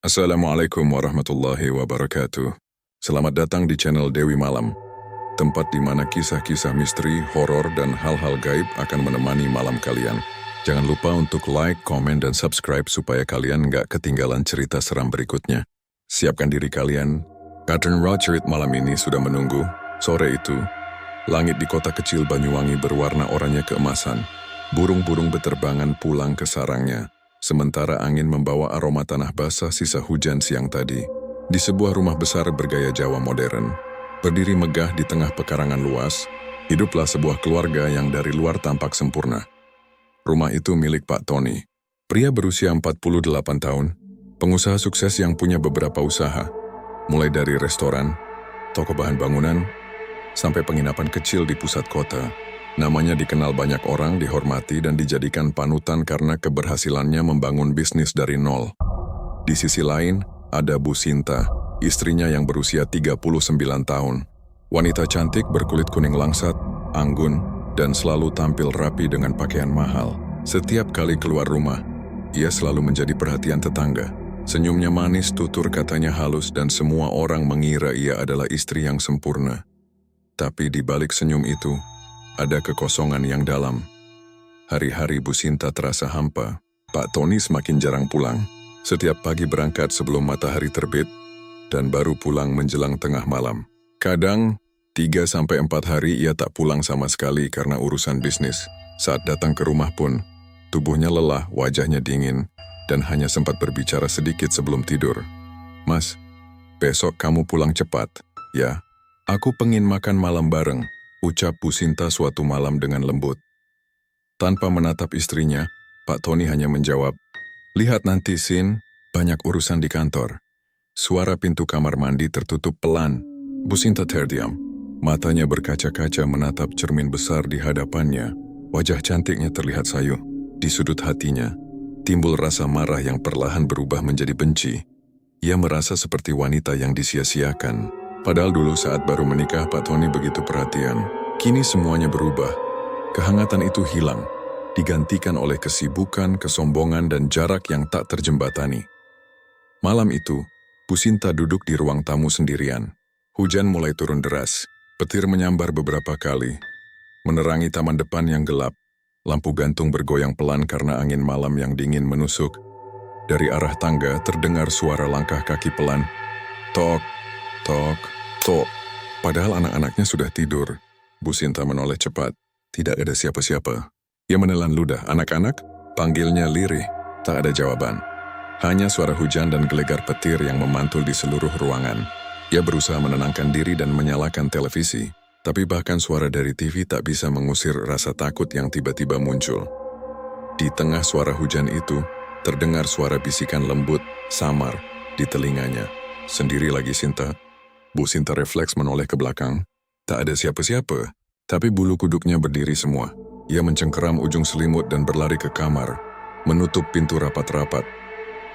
Assalamualaikum warahmatullahi wabarakatuh. Selamat datang di channel Dewi Malam, tempat di mana kisah-kisah misteri, horor, dan hal-hal gaib akan menemani malam kalian. Jangan lupa untuk like, komen, dan subscribe supaya kalian nggak ketinggalan cerita seram berikutnya. Siapkan diri kalian, Pattern Raw Cerit malam ini sudah menunggu. Sore itu, langit di kota kecil Banyuwangi berwarna oranye keemasan. Burung-burung beterbangan pulang ke sarangnya. Sementara angin membawa aroma tanah basah sisa hujan siang tadi. Di sebuah rumah besar bergaya Jawa modern, berdiri megah di tengah pekarangan luas, hiduplah sebuah keluarga yang dari luar tampak sempurna. Rumah itu milik Pak Tony, pria berusia 48 tahun, pengusaha sukses yang punya beberapa usaha, mulai dari restoran, toko bahan bangunan, sampai penginapan kecil di pusat kota. Namanya dikenal banyak orang, dihormati dan dijadikan panutan karena keberhasilannya membangun bisnis dari nol. Di sisi lain, ada Bu Sinta, istrinya yang berusia 39 tahun. Wanita cantik berkulit kuning langsat, anggun, dan selalu tampil rapi dengan pakaian mahal. Setiap kali keluar rumah, ia selalu menjadi perhatian tetangga. Senyumnya manis, tutur katanya halus, dan semua orang mengira ia adalah istri yang sempurna. Tapi di balik senyum itu, ada kekosongan yang dalam. Hari-hari Bu Sinta terasa hampa. Pak Tony semakin jarang pulang. Setiap pagi berangkat sebelum matahari terbit, dan baru pulang menjelang tengah malam. Kadang, 3-4 hari ia tak pulang sama sekali karena urusan bisnis. Saat datang ke rumah pun, tubuhnya lelah, wajahnya dingin, dan hanya sempat berbicara sedikit sebelum tidur. "Mas, besok kamu pulang cepat, ya? Aku pengen makan malam bareng," ucap Bu Sinta suatu malam dengan lembut. Tanpa menatap istrinya, Pak Tony hanya menjawab, "Lihat nanti, Sin, banyak urusan di kantor." Suara pintu kamar mandi tertutup pelan. Bu Sinta terdiam. Matanya berkaca-kaca menatap cermin besar di hadapannya. Wajah cantiknya terlihat sayu. Di sudut hatinya, timbul rasa marah yang perlahan berubah menjadi benci. Ia merasa seperti wanita yang disia-siakan. Padahal dulu saat baru menikah Pak Tony begitu perhatian. Kini semuanya berubah. Kehangatan itu hilang, digantikan oleh kesibukan, kesombongan, dan jarak yang tak terjembatani. Malam itu, Bu Sinta duduk di ruang tamu sendirian. Hujan mulai turun deras, petir menyambar beberapa kali, menerangi taman depan yang gelap. Lampu gantung bergoyang pelan karena angin malam yang dingin menusuk. Dari arah tangga terdengar suara langkah kaki pelan. Tok, tok, tok. Padahal anak-anaknya sudah tidur. Bu Sinta menoleh cepat. Tidak ada siapa-siapa. Ia menelan ludah. "Anak-anak?" Panggilnya lirih. Tak ada jawaban. Hanya suara hujan dan gelegar petir yang memantul di seluruh ruangan. Ia berusaha menenangkan diri dan menyalakan televisi. Tapi bahkan suara dari TV tak bisa mengusir rasa takut yang tiba-tiba muncul. Di tengah suara hujan itu, terdengar suara bisikan lembut, samar, di telinganya. "Sendiri lagi, Sinta?" Bu Sinta refleks menoleh ke belakang. Tak ada siapa-siapa, tapi bulu kuduknya berdiri semua. Ia mencengkeram ujung selimut dan berlari ke kamar, menutup pintu rapat-rapat.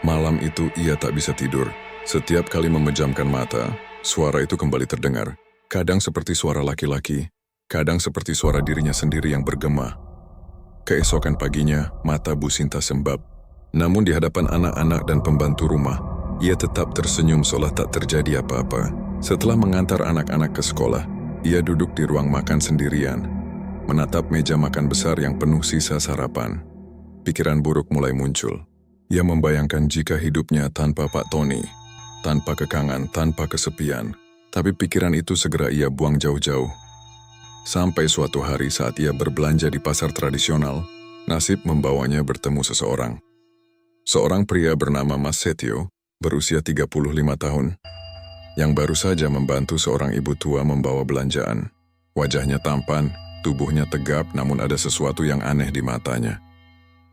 Malam itu ia tak bisa tidur. Setiap kali memejamkan mata, suara itu kembali terdengar. Kadang seperti suara laki-laki, kadang seperti suara dirinya sendiri yang bergema. Keesokan paginya, mata Bu Sinta sembab. Namun di hadapan anak-anak dan pembantu rumah, ia tetap tersenyum seolah tak terjadi apa-apa. Setelah mengantar anak-anak ke sekolah, ia duduk di ruang makan sendirian, menatap meja makan besar yang penuh sisa sarapan. Pikiran buruk mulai muncul. Ia membayangkan jika hidupnya tanpa Pak Tony, tanpa kekangan, tanpa kesepian. Tapi pikiran itu segera ia buang jauh-jauh. Sampai suatu hari saat ia berbelanja di pasar tradisional, nasib membawanya bertemu seseorang. Seorang pria bernama Mas Setio, berusia 35 tahun, yang baru saja membantu seorang ibu tua membawa belanjaan. Wajahnya tampan, tubuhnya tegap, namun ada sesuatu yang aneh di matanya.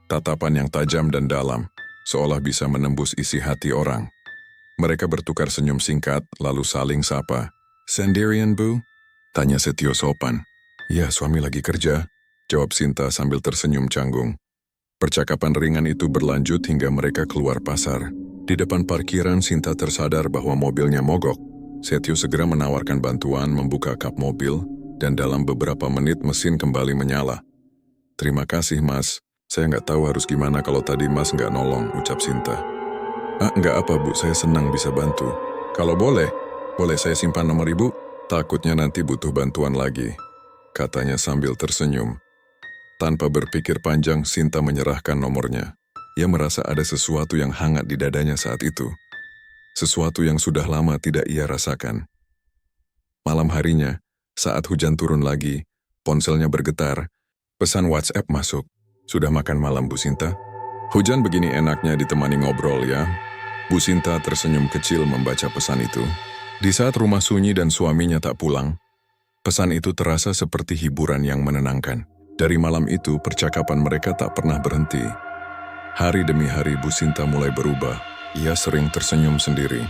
Tatapan yang tajam dan dalam, seolah bisa menembus isi hati orang. Mereka bertukar senyum singkat, lalu saling sapa. "Sendirian, Bu?" tanya Setio sopan. "Ya, suami lagi kerja," jawab Sinta sambil tersenyum canggung. Percakapan ringan itu berlanjut hingga mereka keluar pasar. Di depan parkiran, Sinta tersadar bahwa mobilnya mogok. Setio segera menawarkan bantuan membuka kap mobil, dan dalam beberapa menit mesin kembali menyala. "Terima kasih, Mas. Saya nggak tahu harus gimana kalau tadi Mas nggak nolong," ucap Sinta. Enggak apa Bu, saya senang bisa bantu. Kalau boleh saya simpan nomor Ibu? Takutnya nanti butuh bantuan lagi, katanya sambil tersenyum. Tanpa berpikir panjang, Sinta menyerahkan nomornya. Ia merasa ada sesuatu yang hangat di dadanya saat itu. Sesuatu yang sudah lama tidak ia rasakan. Malam harinya, saat hujan turun lagi, ponselnya bergetar. Pesan WhatsApp masuk. Sudah makan malam, Bu Sinta? Hujan begini enaknya ditemani ngobrol ya. Bu Sinta tersenyum kecil membaca pesan itu. Di saat rumah sunyi dan suaminya tak pulang, pesan itu terasa seperti hiburan yang menenangkan. Dari malam itu, percakapan mereka tak pernah berhenti. Hari demi hari Bu Sinta mulai berubah. Ia sering tersenyum sendiri,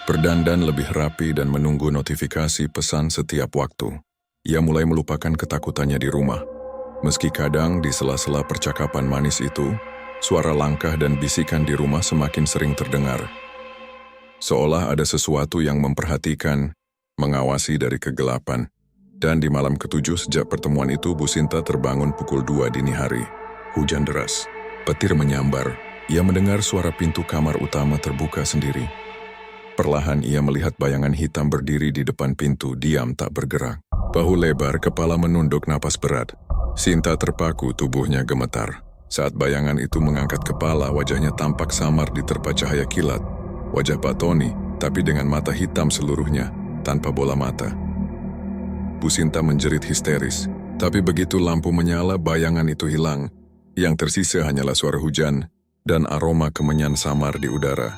berdandan lebih rapi dan menunggu notifikasi pesan setiap waktu. Ia mulai melupakan ketakutannya di rumah. Meski kadang di sela-sela percakapan manis itu, suara langkah dan bisikan di rumah semakin sering terdengar. Seolah ada sesuatu yang memperhatikan, mengawasi dari kegelapan. Dan di malam ketujuh sejak pertemuan itu, Bu Sinta terbangun pukul 2 dini hari. Hujan deras, petir menyambar. Ia mendengar suara pintu kamar utama terbuka sendiri. Perlahan ia melihat bayangan hitam berdiri di depan pintu, diam tak bergerak. Bahu lebar, kepala menunduk, napas berat. Sinta terpaku, tubuhnya gemetar. Saat bayangan itu mengangkat kepala, wajahnya tampak samar diterpa cahaya kilat. Wajah Pak Tony, tapi dengan mata hitam seluruhnya, tanpa bola mata. Bu Sinta menjerit histeris. Tapi begitu lampu menyala, bayangan itu hilang. Yang tersisa hanyalah suara hujan dan aroma kemenyan samar di udara.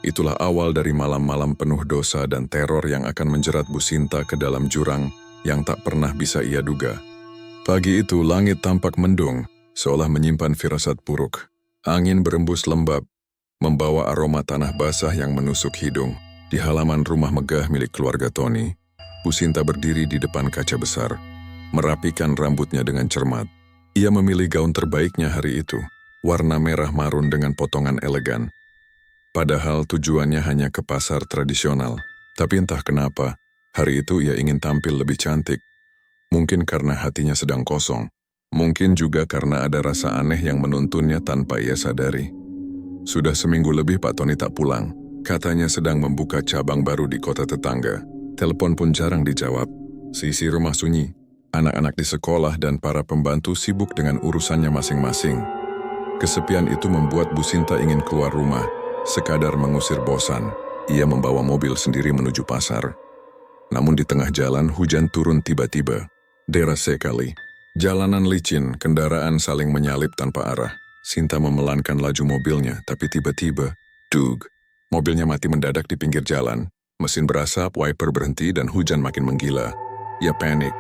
Itulah awal dari malam-malam penuh dosa dan teror yang akan menjerat Bu Sinta ke dalam jurang yang tak pernah bisa ia duga. Pagi itu langit tampak mendung, seolah menyimpan firasat buruk. Angin berembus lembab, membawa aroma tanah basah yang menusuk hidung. Di halaman rumah megah milik keluarga Tony, Bu Sinta berdiri di depan kaca besar, merapikan rambutnya dengan cermat. Ia memilih gaun terbaiknya hari itu, warna merah marun dengan potongan elegan. Padahal tujuannya hanya ke pasar tradisional. Tapi entah kenapa, hari itu ia ingin tampil lebih cantik. Mungkin karena hatinya sedang kosong. Mungkin juga karena ada rasa aneh yang menuntunnya tanpa ia sadari. Sudah seminggu lebih Pak Tony tak pulang. Katanya sedang membuka cabang baru di kota tetangga. Telepon pun jarang dijawab. Sisi rumah sunyi. Anak-anak di sekolah dan para pembantu sibuk dengan urusannya masing-masing. Kesepian itu membuat Bu Sinta ingin keluar rumah, sekadar mengusir bosan. Ia membawa mobil sendiri menuju pasar. Namun di tengah jalan hujan turun tiba-tiba. Deras sekali. Jalanan licin, kendaraan saling menyalip tanpa arah. Sinta memelankan laju mobilnya, tapi tiba-tiba, dug, mobilnya mati mendadak di pinggir jalan. Mesin berasap, wiper berhenti, dan hujan makin menggila. Ia panik,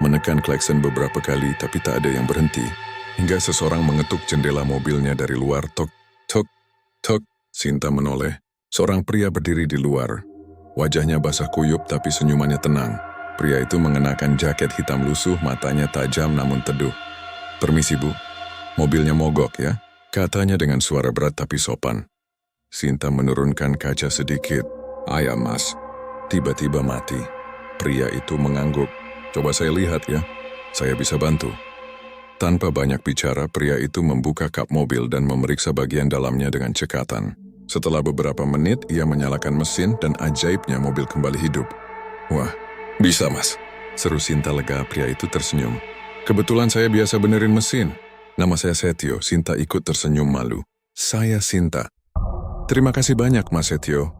menekan klakson beberapa kali, tapi tak ada yang berhenti. Hingga seseorang mengetuk jendela mobilnya dari luar. Tok, tok, tok. Sinta menoleh. Seorang pria berdiri di luar. Wajahnya basah kuyup, tapi senyumannya tenang. Pria itu mengenakan jaket hitam lusuh, matanya tajam namun teduh. Permisi Bu, mobilnya mogok ya? Katanya dengan suara berat tapi sopan. Sinta menurunkan kaca sedikit. Ayam Mas, tiba-tiba mati. Pria itu mengangguk. Coba saya lihat ya, saya bisa bantu. Tanpa banyak bicara, pria itu membuka kap mobil dan memeriksa bagian dalamnya dengan cekatan. Setelah beberapa menit, ia menyalakan mesin dan ajaibnya mobil kembali hidup. Wah, bisa Mas, seru Sinta lega. Pria itu tersenyum. Kebetulan saya biasa benerin mesin. Nama saya Setio. Sinta ikut tersenyum malu. Saya Sinta. Terima kasih banyak Mas Setio.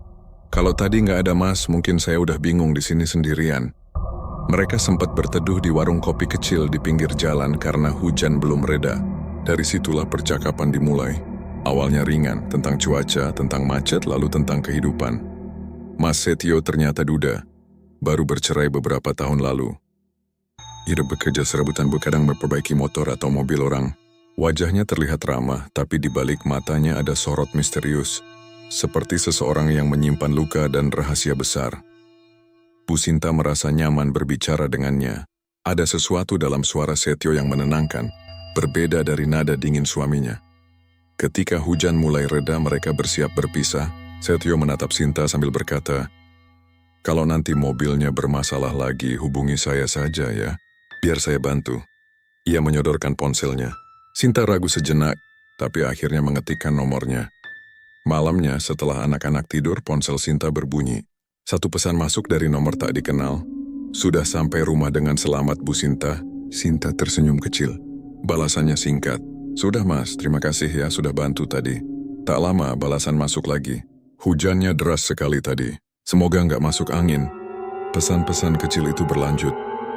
Kalau tadi nggak ada Mas, mungkin saya udah bingung di sini sendirian. Mereka sempat berteduh di warung kopi kecil di pinggir jalan karena hujan belum reda. Dari situlah percakapan dimulai. Awalnya ringan, tentang cuaca, tentang macet, lalu tentang kehidupan. Mas Setio ternyata duda. Baru bercerai beberapa tahun lalu. Hidup bekerja serabutan, kadang memperbaiki motor atau mobil orang. Wajahnya terlihat ramah, tapi di balik matanya ada sorot misterius. Seperti seseorang yang menyimpan luka dan rahasia besar. Bu Sinta merasa nyaman berbicara dengannya. Ada sesuatu dalam suara Setio yang menenangkan, berbeda dari nada dingin suaminya. Ketika hujan mulai reda, mereka bersiap berpisah. Setio menatap Sinta sambil berkata, "Kalau nanti mobilnya bermasalah lagi, hubungi saya saja ya, biar saya bantu." Ia menyodorkan ponselnya. Sinta ragu sejenak, tapi akhirnya mengetikkan nomornya. Malamnya setelah anak-anak tidur, ponsel Sinta berbunyi. Satu pesan masuk dari nomor tak dikenal. Sudah sampai rumah dengan selamat, Bu Sinta. Sinta tersenyum kecil. Balasannya singkat. Sudah mas, terima kasih ya sudah bantu tadi. Tak lama balasan masuk lagi. Hujannya deras sekali tadi. Semoga nggak masuk angin. Pesan-pesan kecil itu berlanjut.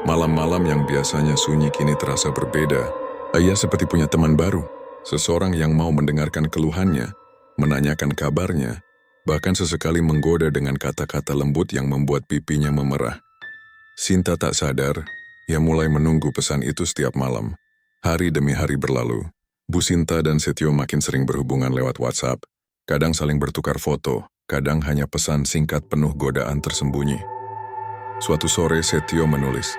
Malam-malam yang biasanya sunyi kini terasa berbeda. Ia seperti punya teman baru. Seseorang yang mau mendengarkan keluhannya, menanyakan kabarnya, bahkan sesekali menggoda dengan kata-kata lembut yang membuat pipinya memerah. Sinta tak sadar, ia mulai menunggu pesan itu setiap malam. Hari demi hari berlalu. Bu Sinta dan Setio makin sering berhubungan lewat WhatsApp. Kadang saling bertukar foto, kadang hanya pesan singkat penuh godaan tersembunyi. Suatu sore Setio menulis,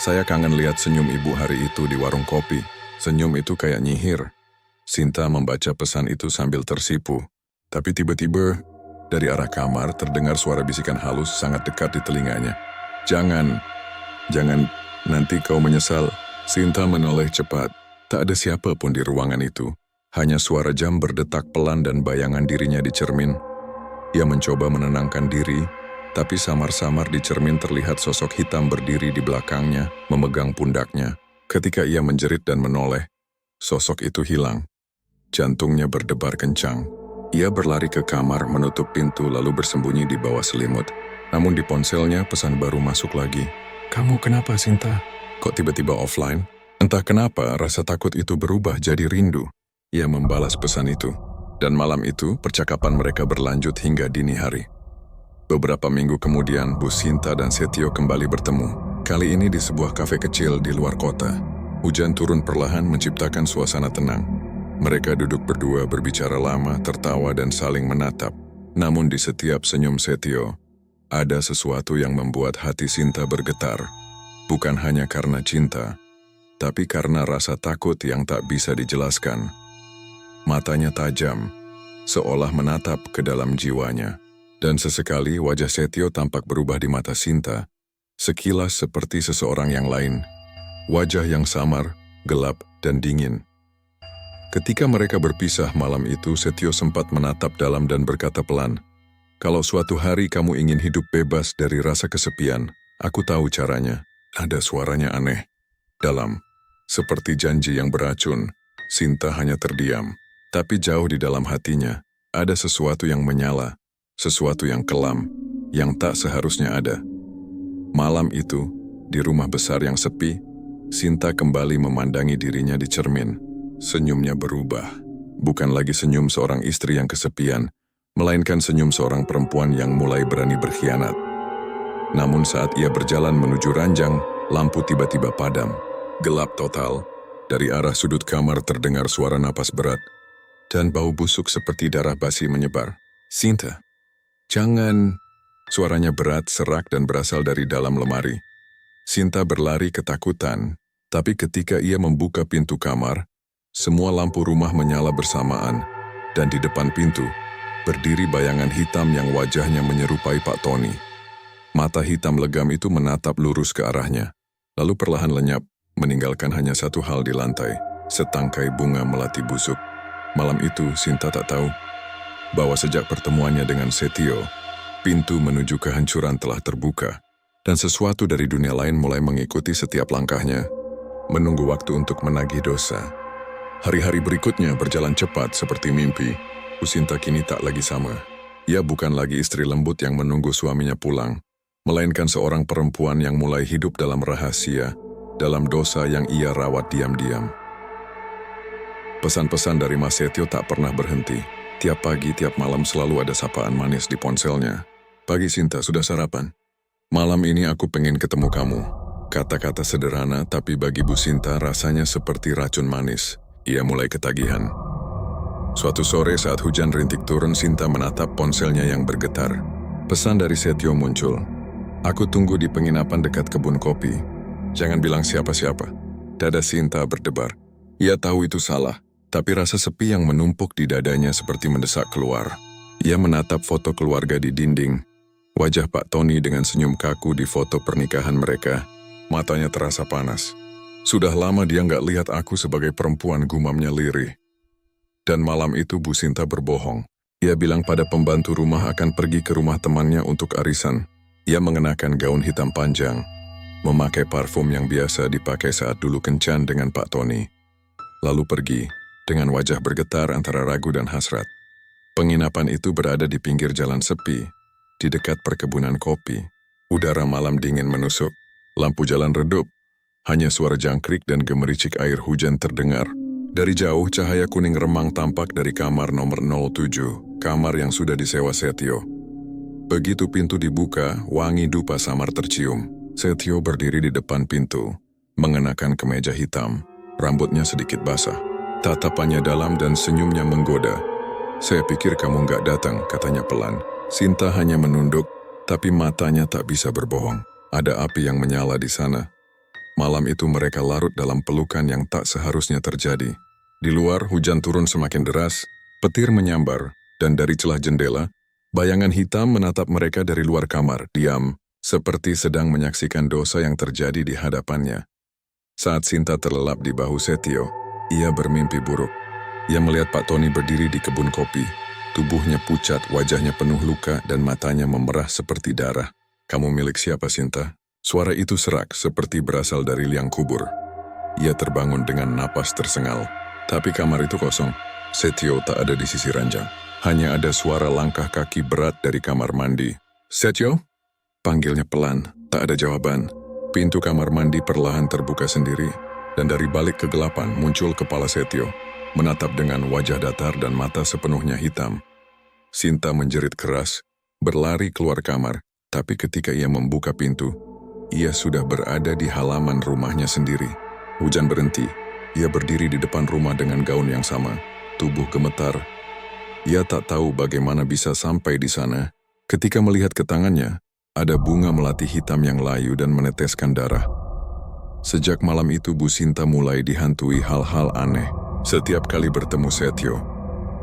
"Saya kangen lihat senyum ibu hari itu di warung kopi. Senyum itu kayak nyihir." Sinta membaca pesan itu sambil tersipu. Tapi tiba-tiba, dari arah kamar terdengar suara bisikan halus sangat dekat di telinganya. Jangan, nanti kau menyesal." Sinta menoleh cepat. Tak ada siapa pun di ruangan itu. Hanya suara jam berdetak pelan dan bayangan dirinya di cermin. Ia mencoba menenangkan diri, tapi samar-samar di cermin terlihat sosok hitam berdiri di belakangnya, memegang pundaknya. Ketika ia menjerit dan menoleh, sosok itu hilang. Jantungnya berdebar kencang. Ia berlari ke kamar, menutup pintu lalu bersembunyi di bawah selimut. Namun di ponselnya pesan baru masuk lagi. "Kamu kenapa, Sinta? Kok tiba-tiba offline?" Entah kenapa rasa takut itu berubah jadi rindu. Ia membalas pesan itu. Dan malam itu percakapan mereka berlanjut hingga dini hari. Beberapa minggu kemudian Bu Sinta dan Setio kembali bertemu. Kali ini di sebuah kafe kecil di luar kota. Hujan turun perlahan menciptakan suasana tenang. Mereka duduk berdua berbicara lama, tertawa dan saling menatap. Namun di setiap senyum Setio, ada sesuatu yang membuat hati Sinta bergetar. Bukan hanya karena cinta, tapi karena rasa takut yang tak bisa dijelaskan. Matanya tajam, seolah menatap ke dalam jiwanya. Dan sesekali wajah Setio tampak berubah di mata Sinta, sekilas seperti seseorang yang lain. Wajah yang samar, gelap, dan dingin. Ketika mereka berpisah malam itu, Setio sempat menatap dalam dan berkata pelan, "Kalau suatu hari kamu ingin hidup bebas dari rasa kesepian, aku tahu caranya." Ada suaranya aneh, dalam, seperti janji yang beracun. Sinta hanya terdiam. Tapi jauh di dalam hatinya, ada sesuatu yang menyala, sesuatu yang kelam, yang tak seharusnya ada. Malam itu, di rumah besar yang sepi, Sinta kembali memandangi dirinya di cermin. Senyumnya berubah. Bukan lagi senyum seorang istri yang kesepian, melainkan senyum seorang perempuan yang mulai berani berkhianat. Namun saat ia berjalan menuju ranjang, lampu tiba-tiba padam. Gelap total. Dari arah sudut kamar terdengar suara napas berat, dan bau busuk seperti darah basi menyebar. "Sinta, jangan!" Suaranya berat, serak dan berasal dari dalam lemari. Sinta berlari ketakutan, tapi ketika ia membuka pintu kamar, semua lampu rumah menyala bersamaan, dan di depan pintu, berdiri bayangan hitam yang wajahnya menyerupai Pak Tony. Mata hitam legam itu menatap lurus ke arahnya, lalu perlahan lenyap, meninggalkan hanya satu hal di lantai, setangkai bunga melati busuk. Malam itu, Sinta tak tahu bahwa sejak pertemuannya dengan Setio, pintu menuju kehancuran telah terbuka, dan sesuatu dari dunia lain mulai mengikuti setiap langkahnya, menunggu waktu untuk menagih dosa. Hari-hari berikutnya berjalan cepat seperti mimpi. Bu Sinta kini tak lagi sama. Ia bukan lagi istri lembut yang menunggu suaminya pulang, melainkan seorang perempuan yang mulai hidup dalam rahasia, dalam dosa yang ia rawat diam-diam. Pesan-pesan dari Mas Setio tak pernah berhenti. Tiap pagi, tiap malam selalu ada sapaan manis di ponselnya. "Pagi Sinta, sudah sarapan? Malam ini aku pengen ketemu kamu." Kata-kata sederhana, tapi bagi Bu Sinta rasanya seperti racun manis. Ia mulai ketagihan. Suatu sore saat hujan rintik turun, Sinta menatap ponselnya yang bergetar. Pesan dari Setio muncul. "Aku tunggu di penginapan dekat kebun kopi. Jangan bilang siapa-siapa." Dada Sinta berdebar. Ia tahu itu salah, tapi rasa sepi yang menumpuk di dadanya seperti mendesak keluar. Ia menatap foto keluarga di dinding. Wajah Pak Tony dengan senyum kaku di foto pernikahan mereka. Matanya terasa panas. "Sudah lama dia nggak lihat aku sebagai perempuan," gumamnya lirih. Dan malam itu Bu Sinta berbohong. Ia bilang pada pembantu rumah akan pergi ke rumah temannya untuk arisan. Ia mengenakan gaun hitam panjang, memakai parfum yang biasa dipakai saat dulu kencan dengan Pak Tony. Lalu pergi, dengan wajah bergetar antara ragu dan hasrat. Penginapan itu berada di pinggir jalan sepi, di dekat perkebunan kopi. Udara malam dingin menusuk, lampu jalan redup. Hanya suara jangkrik dan gemericik air hujan terdengar. Dari jauh, cahaya kuning remang tampak dari kamar nomor 07, kamar yang sudah disewa Setio. Begitu pintu dibuka, wangi dupa samar tercium. Setio berdiri di depan pintu, mengenakan kemeja hitam, rambutnya sedikit basah. Tatapannya dalam dan senyumnya menggoda. "Saya pikir kamu nggak datang," katanya pelan. Sinta hanya menunduk, tapi matanya tak bisa berbohong. Ada api yang menyala di sana. Malam itu mereka larut dalam pelukan yang tak seharusnya terjadi. Di luar, hujan turun semakin deras, petir menyambar, dan dari celah jendela, bayangan hitam menatap mereka dari luar kamar, diam, seperti sedang menyaksikan dosa yang terjadi di hadapannya. Saat Sinta terlelap di bahu Setio, ia bermimpi buruk. Ia melihat Pak Tony berdiri di kebun kopi. Tubuhnya pucat, wajahnya penuh luka, dan matanya memerah seperti darah. "Kamu milik siapa, Sinta?" Suara itu serak, seperti berasal dari liang kubur. Ia terbangun dengan napas tersengal. Tapi kamar itu kosong. Setio tak ada di sisi ranjang. Hanya ada suara langkah kaki berat dari kamar mandi. "Setio?" Panggilnya pelan, tak ada jawaban. Pintu kamar mandi perlahan terbuka sendiri, dan dari balik kegelapan muncul kepala Setio, menatap dengan wajah datar dan mata sepenuhnya hitam. Sinta menjerit keras, berlari keluar kamar, tapi ketika ia membuka pintu, ia sudah berada di halaman rumahnya sendiri. Hujan berhenti, ia berdiri di depan rumah dengan gaun yang sama, tubuh gemetar. Ia tak tahu bagaimana bisa sampai di sana, ketika melihat ke tangannya, ada bunga melati hitam yang layu dan meneteskan darah. Sejak malam itu Bu Sinta mulai dihantui hal-hal aneh. Setiap kali bertemu Setio,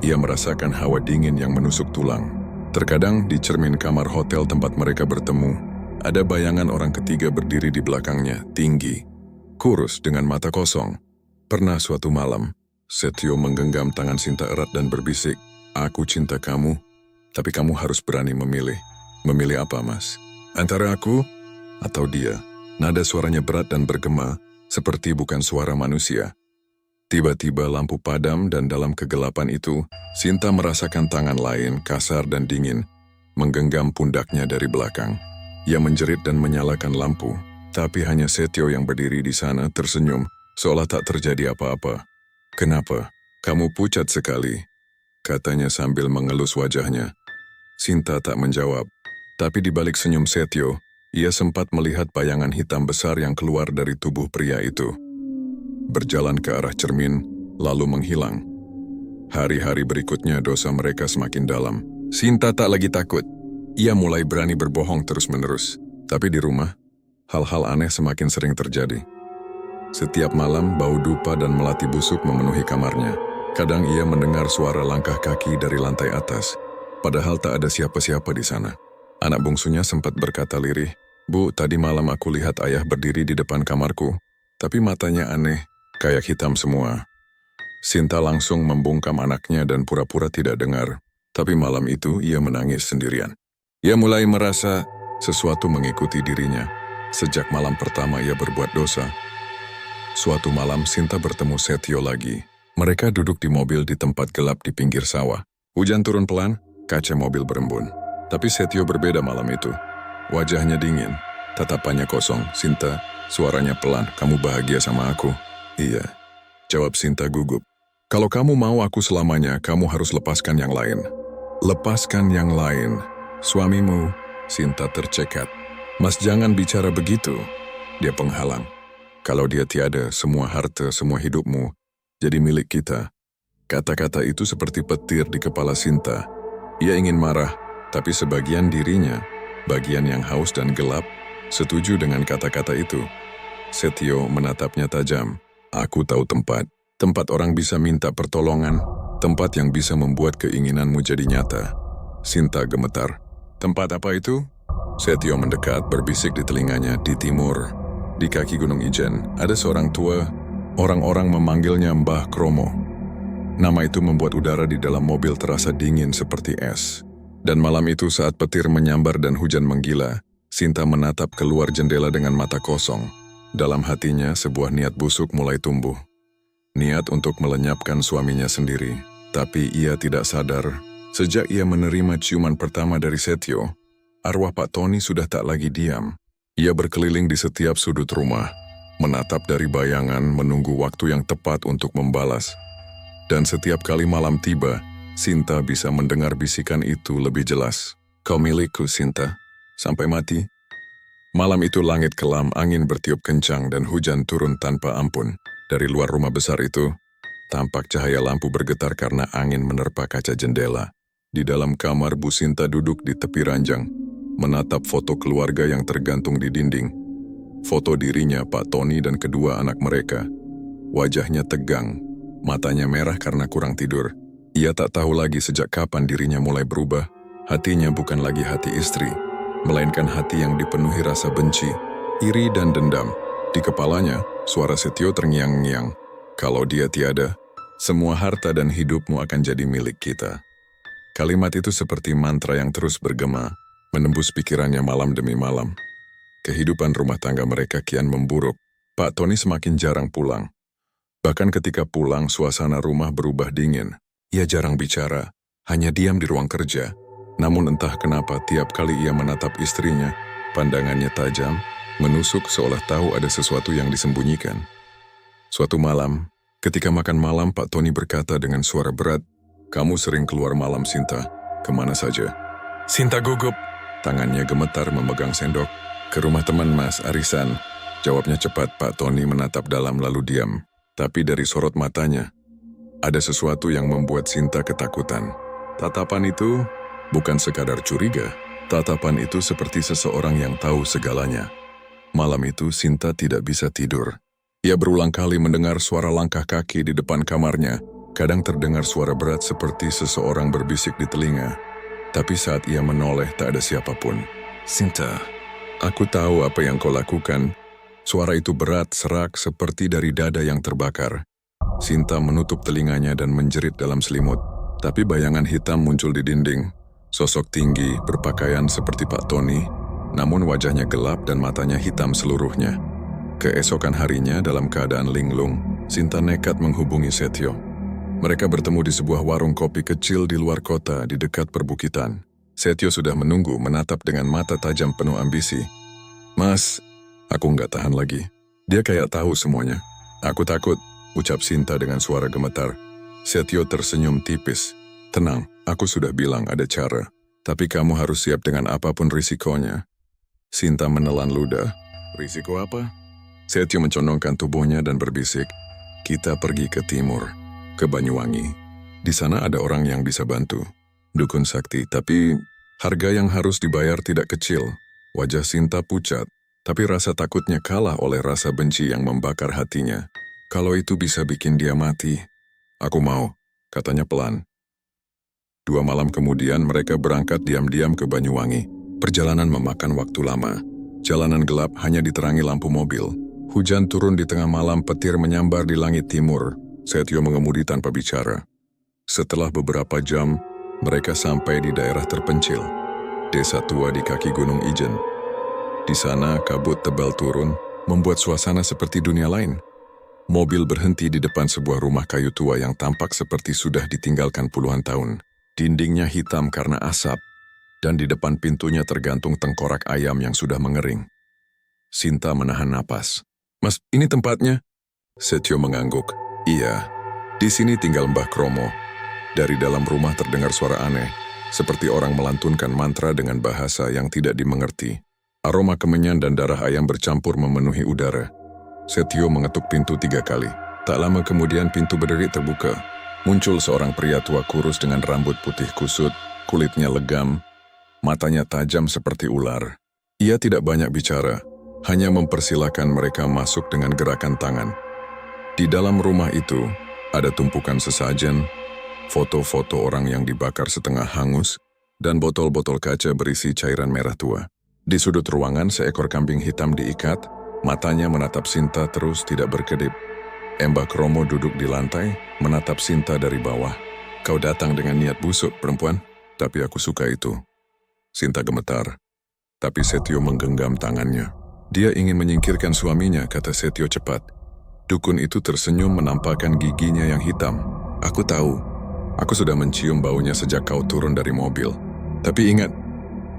ia merasakan hawa dingin yang menusuk tulang. Terkadang di cermin kamar hotel tempat mereka bertemu, ada bayangan orang ketiga berdiri di belakangnya, tinggi, kurus dengan mata kosong. Pernah suatu malam, Setio menggenggam tangan Sinta erat dan berbisik, "Aku cinta kamu, tapi kamu harus berani memilih." "Memilih apa, Mas? Antara aku atau dia?" Nada suaranya berat dan bergema, seperti bukan suara manusia. Tiba-tiba lampu padam dan dalam kegelapan itu, Sinta merasakan tangan lain, kasar dan dingin, menggenggam pundaknya dari belakang. Ia menjerit dan menyalakan lampu, tapi hanya Setio yang berdiri di sana tersenyum, seolah tak terjadi apa-apa. "Kenapa? Kamu pucat sekali," katanya sambil mengelus wajahnya. Sinta tak menjawab, tapi di balik senyum Setio, ia sempat melihat bayangan hitam besar yang keluar dari tubuh pria itu. Berjalan ke arah cermin, lalu menghilang. Hari-hari berikutnya dosa mereka semakin dalam. Sinta tak lagi takut. Ia mulai berani berbohong terus-menerus. Tapi di rumah, hal-hal aneh semakin sering terjadi. Setiap malam, bau dupa dan melati busuk memenuhi kamarnya. Kadang ia mendengar suara langkah kaki dari lantai atas, padahal tak ada siapa-siapa di sana. Anak bungsunya sempat berkata lirih, "Bu, tadi malam aku lihat ayah berdiri di depan kamarku, tapi matanya aneh, kayak hitam semua." Sinta langsung membungkam anaknya dan pura-pura tidak dengar. Tapi malam itu ia menangis sendirian. Ia mulai merasa sesuatu mengikuti dirinya. Sejak malam pertama ia berbuat dosa. Suatu malam Sinta bertemu Setio lagi. Mereka duduk di mobil di tempat gelap di pinggir sawah. Hujan turun pelan, kaca mobil berembun. Tapi Setio berbeda malam itu. Wajahnya dingin, tatapannya kosong. "Sinta," suaranya pelan, "kamu bahagia sama aku?" "Iya," jawab Sinta gugup. "Kalau kamu mau aku selamanya, kamu harus lepaskan yang lain." "Lepaskan yang lain? Suamimu?" Sinta tercekat. "Mas, jangan bicara begitu." Dia penghalang. "Kalau dia tiada, semua harta, semua hidupmu jadi milik kita." Kata-kata itu seperti petir di kepala Sinta. Ia ingin marah, tapi sebagian dirinya, bagian yang haus dan gelap, setuju dengan kata-kata itu. Setio menatapnya tajam. "Aku tahu tempat orang bisa minta pertolongan, tempat yang bisa membuat keinginanmu jadi nyata." Sinta gemetar. "Tempat apa itu?" Setio mendekat, berbisik di telinganya. "Di timur, di kaki Gunung Ijen, ada seorang tua. Orang-orang memanggilnya Mbah Kromo. Nama itu membuat udara di dalam mobil terasa dingin seperti es. Dan malam itu saat petir menyambar dan hujan menggila, Sinta menatap keluar jendela dengan mata kosong. Dalam hatinya sebuah niat busuk mulai tumbuh. Niat untuk melenyapkan suaminya sendiri. Tapi ia tidak sadar, sejak ia menerima ciuman pertama dari Setio, arwah Pak Tony sudah tak lagi diam. Ia berkeliling di setiap sudut rumah, menatap dari bayangan menunggu waktu yang tepat untuk membalas. Dan setiap kali malam tiba, Sinta bisa mendengar bisikan itu lebih jelas. Kau milikku, Sinta, sampai mati. Malam itu langit kelam, angin bertiup kencang dan hujan turun tanpa ampun. Dari luar rumah besar itu, tampak cahaya lampu bergetar karena angin menerpa kaca jendela. Di dalam kamar, Bu Sinta duduk di tepi ranjang, menatap foto keluarga yang tergantung di dinding. Foto dirinya, Pak Tony dan kedua anak mereka. Wajahnya tegang. Matanya merah karena kurang tidur. Ia tak tahu lagi sejak kapan dirinya mulai berubah. Hatinya bukan lagi hati istri, melainkan hati yang dipenuhi rasa benci, iri dan dendam. Di kepalanya, suara Setio terngiang-ngiang. Kalau dia tiada, semua harta dan hidupmu akan jadi milik kita. Kalimat itu seperti mantra yang terus bergema, menembus pikirannya malam demi malam. Kehidupan rumah tangga mereka kian memburuk. Pak Tony semakin jarang pulang. Bahkan ketika pulang, suasana rumah berubah dingin. Ia jarang bicara, hanya diam di ruang kerja. Namun entah kenapa tiap kali ia menatap istrinya, pandangannya tajam, menusuk seolah tahu ada sesuatu yang disembunyikan. Suatu malam, ketika makan malam, Pak Tony berkata dengan suara berat, "Kamu sering keluar malam, Sinta. Kemana saja?" Sinta gugup. Tangannya gemetar memegang sendok. "Ke rumah teman, Mas, arisan." Jawabnya cepat. Pak Tony menatap dalam lalu diam. Tapi dari sorot matanya, ada sesuatu yang membuat Sinta ketakutan. Tatapan itu bukan sekadar curiga. Tatapan itu seperti seseorang yang tahu segalanya. Malam itu Sinta tidak bisa tidur. Ia berulang kali mendengar suara langkah kaki di depan kamarnya. Kadang terdengar suara berat seperti seseorang berbisik di telinga. Tapi saat ia menoleh tak ada siapapun. "Sinta, aku tahu apa yang kau lakukan." Suara itu berat, serak, seperti dari dada yang terbakar. Sinta menutup telinganya dan menjerit dalam selimut. Tapi bayangan hitam muncul di dinding. Sosok tinggi, berpakaian seperti Pak Tony, namun wajahnya gelap dan matanya hitam seluruhnya. Keesokan harinya, dalam keadaan linglung, Sinta nekat menghubungi Setio. Mereka bertemu di sebuah warung kopi kecil di luar kota di dekat perbukitan. Setio sudah menunggu, menatap dengan mata tajam penuh ambisi. "Mas, aku nggak tahan lagi." Dia kayak tahu semuanya. "Aku takut," ucap Sinta dengan suara gemetar. Setio tersenyum tipis. "Tenang, aku sudah bilang ada cara. Tapi kamu harus siap dengan apapun risikonya." Sinta menelan ludah. "Risiko apa?" Setio mencondongkan tubuhnya dan berbisik, "Kita pergi ke timur, ke Banyuwangi. Di sana ada orang yang bisa bantu. Dukun sakti, tapi harga yang harus dibayar tidak kecil." Wajah Sinta pucat. Tapi rasa takutnya kalah oleh rasa benci yang membakar hatinya. "Kalau itu bisa bikin dia mati." "Aku mau," katanya pelan. 2 malam kemudian mereka berangkat diam-diam ke Banyuwangi. Perjalanan memakan waktu lama. Jalanan gelap hanya diterangi lampu mobil. Hujan turun di tengah malam, petir menyambar di langit timur. Setio mengemudi tanpa bicara. Setelah beberapa jam, mereka sampai di daerah terpencil. Desa tua di kaki Gunung Ijen. Di sana, kabut tebal turun, membuat suasana seperti dunia lain. Mobil berhenti di depan sebuah rumah kayu tua yang tampak seperti sudah ditinggalkan puluhan tahun. Dindingnya hitam karena asap, dan di depan pintunya tergantung tengkorak ayam yang sudah mengering. Sinta menahan napas. "Mas, ini tempatnya?" Setio mengangguk. "Iya, di sini tinggal Mbah Kromo." Dari dalam rumah terdengar suara aneh, seperti orang melantunkan mantra dengan bahasa yang tidak dimengerti. Aroma kemenyan dan darah ayam bercampur memenuhi udara. Setio mengetuk pintu 3 kali. Tak lama kemudian pintu berdiri terbuka. Muncul seorang pria tua kurus dengan rambut putih kusut, kulitnya legam, matanya tajam seperti ular. Ia tidak banyak bicara, hanya mempersilahkan mereka masuk dengan gerakan tangan. Di dalam rumah itu, ada tumpukan sesajen, foto-foto orang yang dibakar setengah hangus, dan botol-botol kaca berisi cairan merah tua. Di sudut ruangan, seekor kambing hitam diikat, matanya menatap Sinta terus tidak berkedip. Mbah Kromo duduk di lantai, menatap Sinta dari bawah. Kau datang dengan niat busuk, perempuan, tapi aku suka itu. Sinta gemetar, tapi Setio menggenggam tangannya. Dia ingin menyingkirkan suaminya, kata Setio cepat. Dukun itu tersenyum menampakkan giginya yang hitam. Aku tahu, aku sudah mencium baunya sejak kau turun dari mobil. Tapi ingat,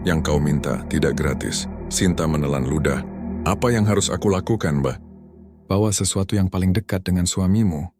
yang kau minta tidak gratis. Sinta menelan ludah. Apa yang harus aku lakukan, Mbah? Bawa sesuatu yang paling dekat dengan suamimu.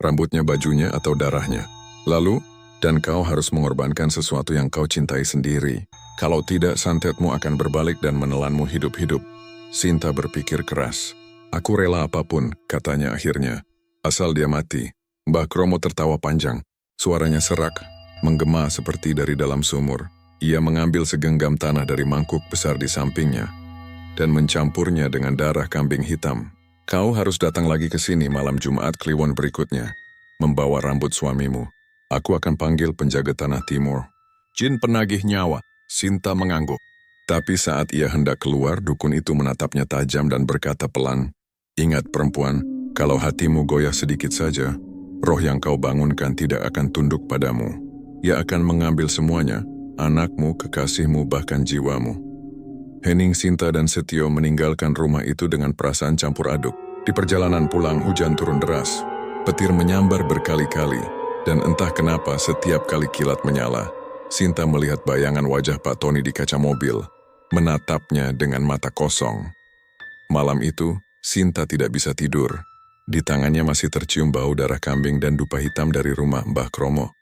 Rambutnya, bajunya, atau darahnya. Lalu, dan kau harus mengorbankan sesuatu yang kau cintai sendiri. Kalau tidak, santetmu akan berbalik dan menelanmu hidup-hidup. Sinta berpikir keras. Aku rela apapun, katanya akhirnya. Asal dia mati. Mbah Kromo tertawa panjang. Suaranya serak, menggema seperti dari dalam sumur. Ia mengambil segenggam tanah dari mangkuk besar di sampingnya dan mencampurnya dengan darah kambing hitam. Kau harus datang lagi ke sini malam Jumat Kliwon berikutnya, membawa rambut suamimu. Aku akan panggil penjaga tanah timur. Jin penagih nyawa, Sinta mengangguk. Tapi saat ia hendak keluar, dukun itu menatapnya tajam dan berkata pelan, ingat perempuan, kalau hatimu goyah sedikit saja, roh yang kau bangunkan tidak akan tunduk padamu. Ia akan mengambil semuanya, anakmu, kekasihmu, bahkan jiwamu. Hening, Sinta, dan Setio meninggalkan rumah itu dengan perasaan campur aduk. Di perjalanan pulang, hujan turun deras. Petir menyambar berkali-kali, dan entah kenapa setiap kali kilat menyala, Sinta melihat bayangan wajah Pak Tony di kaca mobil, menatapnya dengan mata kosong. Malam itu, Sinta tidak bisa tidur. Di tangannya masih tercium bau darah kambing dan dupa hitam dari rumah Mbah Kromo.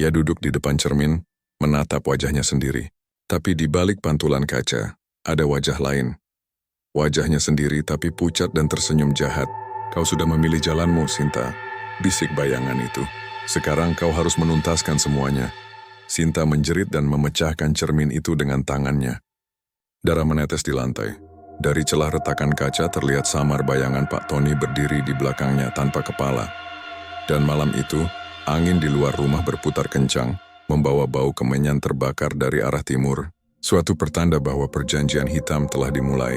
Ia duduk di depan cermin, menatap wajahnya sendiri. Tapi di balik pantulan kaca, ada wajah lain. Wajahnya sendiri tapi pucat dan tersenyum jahat. Kau sudah memilih jalanmu, Sinta, bisik bayangan itu. Sekarang kau harus menuntaskan semuanya. Sinta menjerit dan memecahkan cermin itu dengan tangannya. Darah menetes di lantai. Dari celah retakan kaca terlihat samar bayangan Pak Tony berdiri di belakangnya tanpa kepala. Dan malam itu, angin di luar rumah berputar kencang, membawa bau kemenyan terbakar dari arah timur. Suatu pertanda bahwa perjanjian hitam telah dimulai.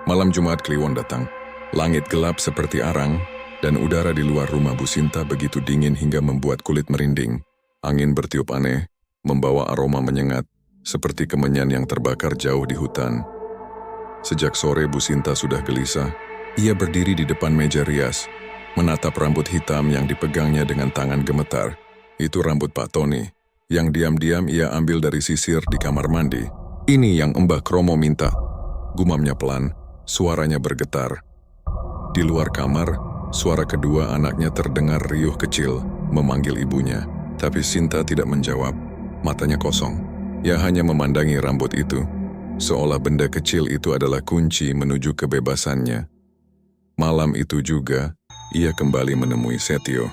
Malam Jumat Kliwon datang. Langit gelap seperti arang, dan udara di luar rumah Bu Sinta begitu dingin hingga membuat kulit merinding. Angin bertiup aneh, membawa aroma menyengat, seperti kemenyan yang terbakar jauh di hutan. Sejak sore Bu Sinta sudah gelisah. Ia berdiri di depan meja rias, menatap rambut hitam yang dipegangnya dengan tangan gemetar. Itu rambut Pak Tony, yang diam-diam ia ambil dari sisir di kamar mandi. Ini yang Mbah Kromo minta. Gumamnya pelan, suaranya bergetar. Di luar kamar, suara kedua anaknya terdengar riuh kecil, memanggil ibunya. Tapi Sinta tidak menjawab, matanya kosong. Ia hanya memandangi rambut itu, seolah benda kecil itu adalah kunci menuju kebebasannya. Malam itu juga, ia kembali menemui Setio.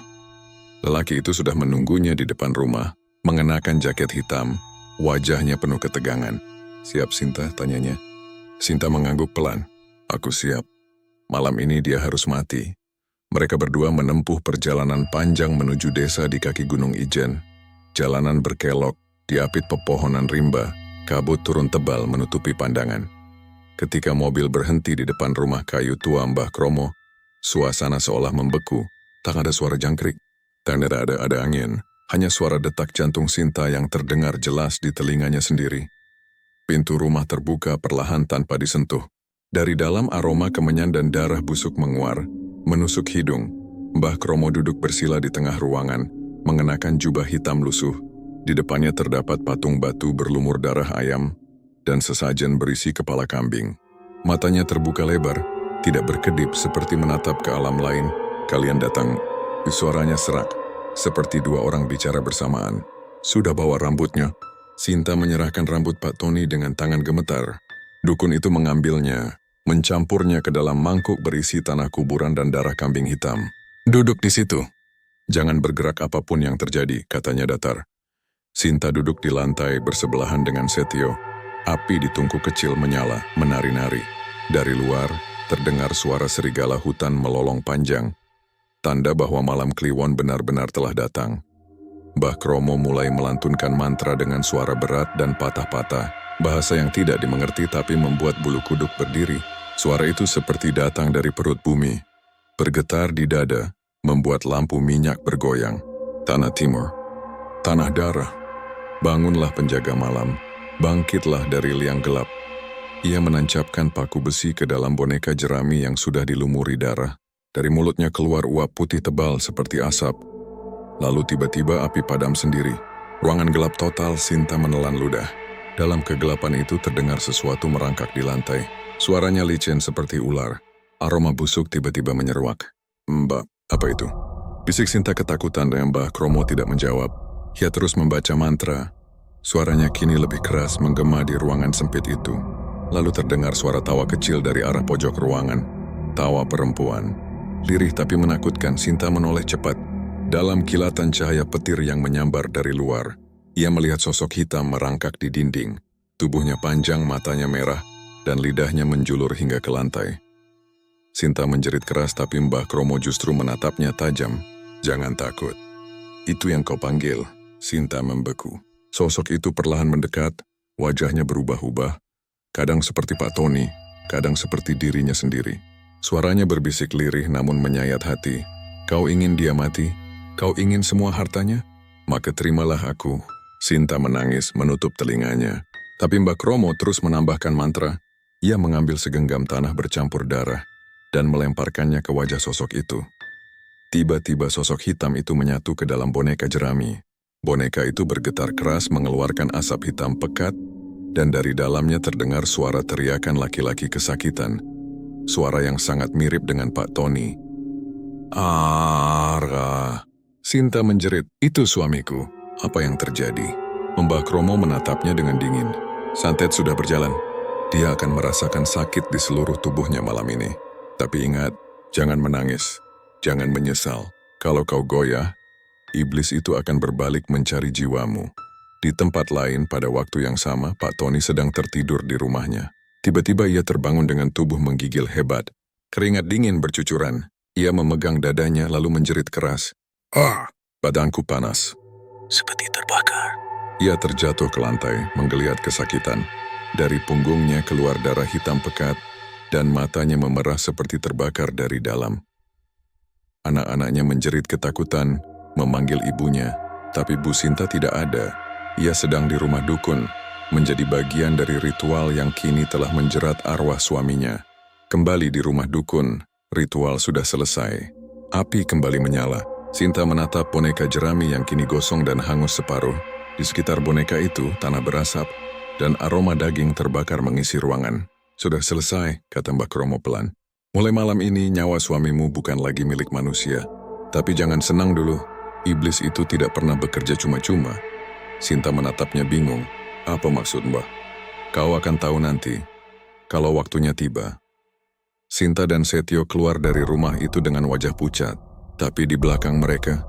Lelaki itu sudah menunggunya di depan rumah, mengenakan jaket hitam, wajahnya penuh ketegangan. Siap, Sinta? Tanyanya. Sinta mengangguk pelan. Aku siap. Malam ini dia harus mati. Mereka berdua menempuh perjalanan panjang menuju desa di kaki Gunung Ijen. Jalanan berkelok, diapit pepohonan rimba, kabut turun tebal menutupi pandangan. Ketika mobil berhenti di depan rumah kayu tua Mbah Kromo, suasana seolah membeku, tak ada suara jangkrik. Dan ada angin, hanya suara detak jantung Sinta yang terdengar jelas di telinganya sendiri. Pintu rumah terbuka perlahan tanpa disentuh. Dari dalam aroma kemenyan dan darah busuk menguar, menusuk hidung. Mbah Kromo duduk bersila di tengah ruangan, mengenakan jubah hitam lusuh. Di depannya terdapat patung batu berlumur darah ayam, dan sesajen berisi kepala kambing. Matanya terbuka lebar, tidak berkedip seperti menatap ke alam lain. Kalian datang. Suaranya serak, seperti dua orang bicara bersamaan. Sudah bawa rambutnya. Sinta menyerahkan rambut Pak Tony dengan tangan gemetar. Dukun itu mengambilnya, mencampurnya ke dalam mangkuk berisi tanah kuburan dan darah kambing hitam. Duduk di situ. Jangan bergerak apapun yang terjadi, katanya datar. Sinta duduk di lantai bersebelahan dengan Setio. Api di tungku kecil menyala, menari-nari. Dari luar, terdengar suara serigala hutan melolong panjang. Tanda bahwa malam Kliwon benar-benar telah datang. Mbah Kromo mulai melantunkan mantra dengan suara berat dan patah-patah. Bahasa yang tidak dimengerti tapi membuat bulu kuduk berdiri. Suara itu seperti datang dari perut bumi. bergetar di dada, membuat lampu minyak bergoyang. Tanah timur, tanah darah. Bangunlah penjaga malam, bangkitlah dari liang gelap. Ia menancapkan paku besi ke dalam boneka jerami yang sudah dilumuri darah. Dari mulutnya keluar uap putih tebal seperti asap. Lalu tiba-tiba api padam sendiri. Ruangan gelap total, Sinta menelan ludah. Dalam kegelapan itu terdengar sesuatu merangkak di lantai. Suaranya licin seperti ular. Aroma busuk tiba-tiba menyeruak. "Mbak, apa itu?" Bisik Sinta ketakutan dan Mbah Kromo tidak menjawab. Ia terus membaca mantra. Suaranya kini lebih keras menggema di ruangan sempit itu. Lalu terdengar suara tawa kecil dari arah pojok ruangan. Tawa perempuan. Lirih tapi menakutkan, Sinta menoleh cepat. Dalam kilatan cahaya petir yang menyambar dari luar, ia melihat sosok hitam merangkak di dinding. Tubuhnya panjang, matanya merah, dan lidahnya menjulur hingga ke lantai. Sinta menjerit keras tapi Mbah Kromo justru menatapnya tajam. "Jangan takut. Itu yang kau panggil." Sinta membeku. Sosok itu perlahan mendekat, wajahnya berubah-ubah. Kadang seperti Pak Tony, kadang seperti dirinya sendiri. Suaranya berbisik lirih namun menyayat hati. "Kau ingin dia mati? Kau ingin semua hartanya? Maka terimalah aku." Sinta menangis menutup telinganya. Tapi Mbah Kromo terus menambahkan mantra. Ia mengambil segenggam tanah bercampur darah dan melemparkannya ke wajah sosok itu. Tiba-tiba sosok hitam itu menyatu ke dalam boneka jerami. Boneka itu bergetar keras mengeluarkan asap hitam pekat dan dari dalamnya terdengar suara teriakan laki-laki kesakitan. Suara yang sangat mirip dengan Pak Tony. "Ara!" Sinta menjerit, "Itu suamiku. Apa yang terjadi?" Mbah Kromo menatapnya dengan dingin. "Santet sudah berjalan. Dia akan merasakan sakit di seluruh tubuhnya malam ini. Tapi ingat, jangan menangis. Jangan menyesal. Kalau kau goyah, iblis itu akan berbalik mencari jiwamu." Di tempat lain pada waktu yang sama, Pak Tony sedang tertidur di rumahnya. Tiba-tiba ia terbangun dengan tubuh menggigil hebat. Keringat dingin bercucuran. Ia memegang dadanya lalu menjerit keras. "Ah, badanku panas." Seperti terbakar. Ia terjatuh ke lantai, menggeliat kesakitan. Dari punggungnya keluar darah hitam pekat, dan matanya memerah seperti terbakar dari dalam. Anak-anaknya menjerit ketakutan, memanggil ibunya, tapi Bu Sinta tidak ada. Ia sedang di rumah dukun, menjadi bagian dari ritual yang kini telah menjerat arwah suaminya. Kembali di rumah dukun, ritual sudah selesai. Api kembali menyala. Sinta menatap boneka jerami yang kini gosong dan hangus separuh. Di sekitar boneka itu, tanah berasap, dan aroma daging terbakar mengisi ruangan. "Sudah selesai," kata Mbah Kromo pelan. "Mulai malam ini, nyawa suamimu bukan lagi milik manusia. Tapi jangan senang dulu. Iblis itu tidak pernah bekerja cuma-cuma." Sinta menatapnya bingung. "Apa maksud Mbah?" "Kau akan tahu nanti, kalau waktunya tiba." Sinta dan Setio keluar dari rumah itu dengan wajah pucat. Tapi di belakang mereka,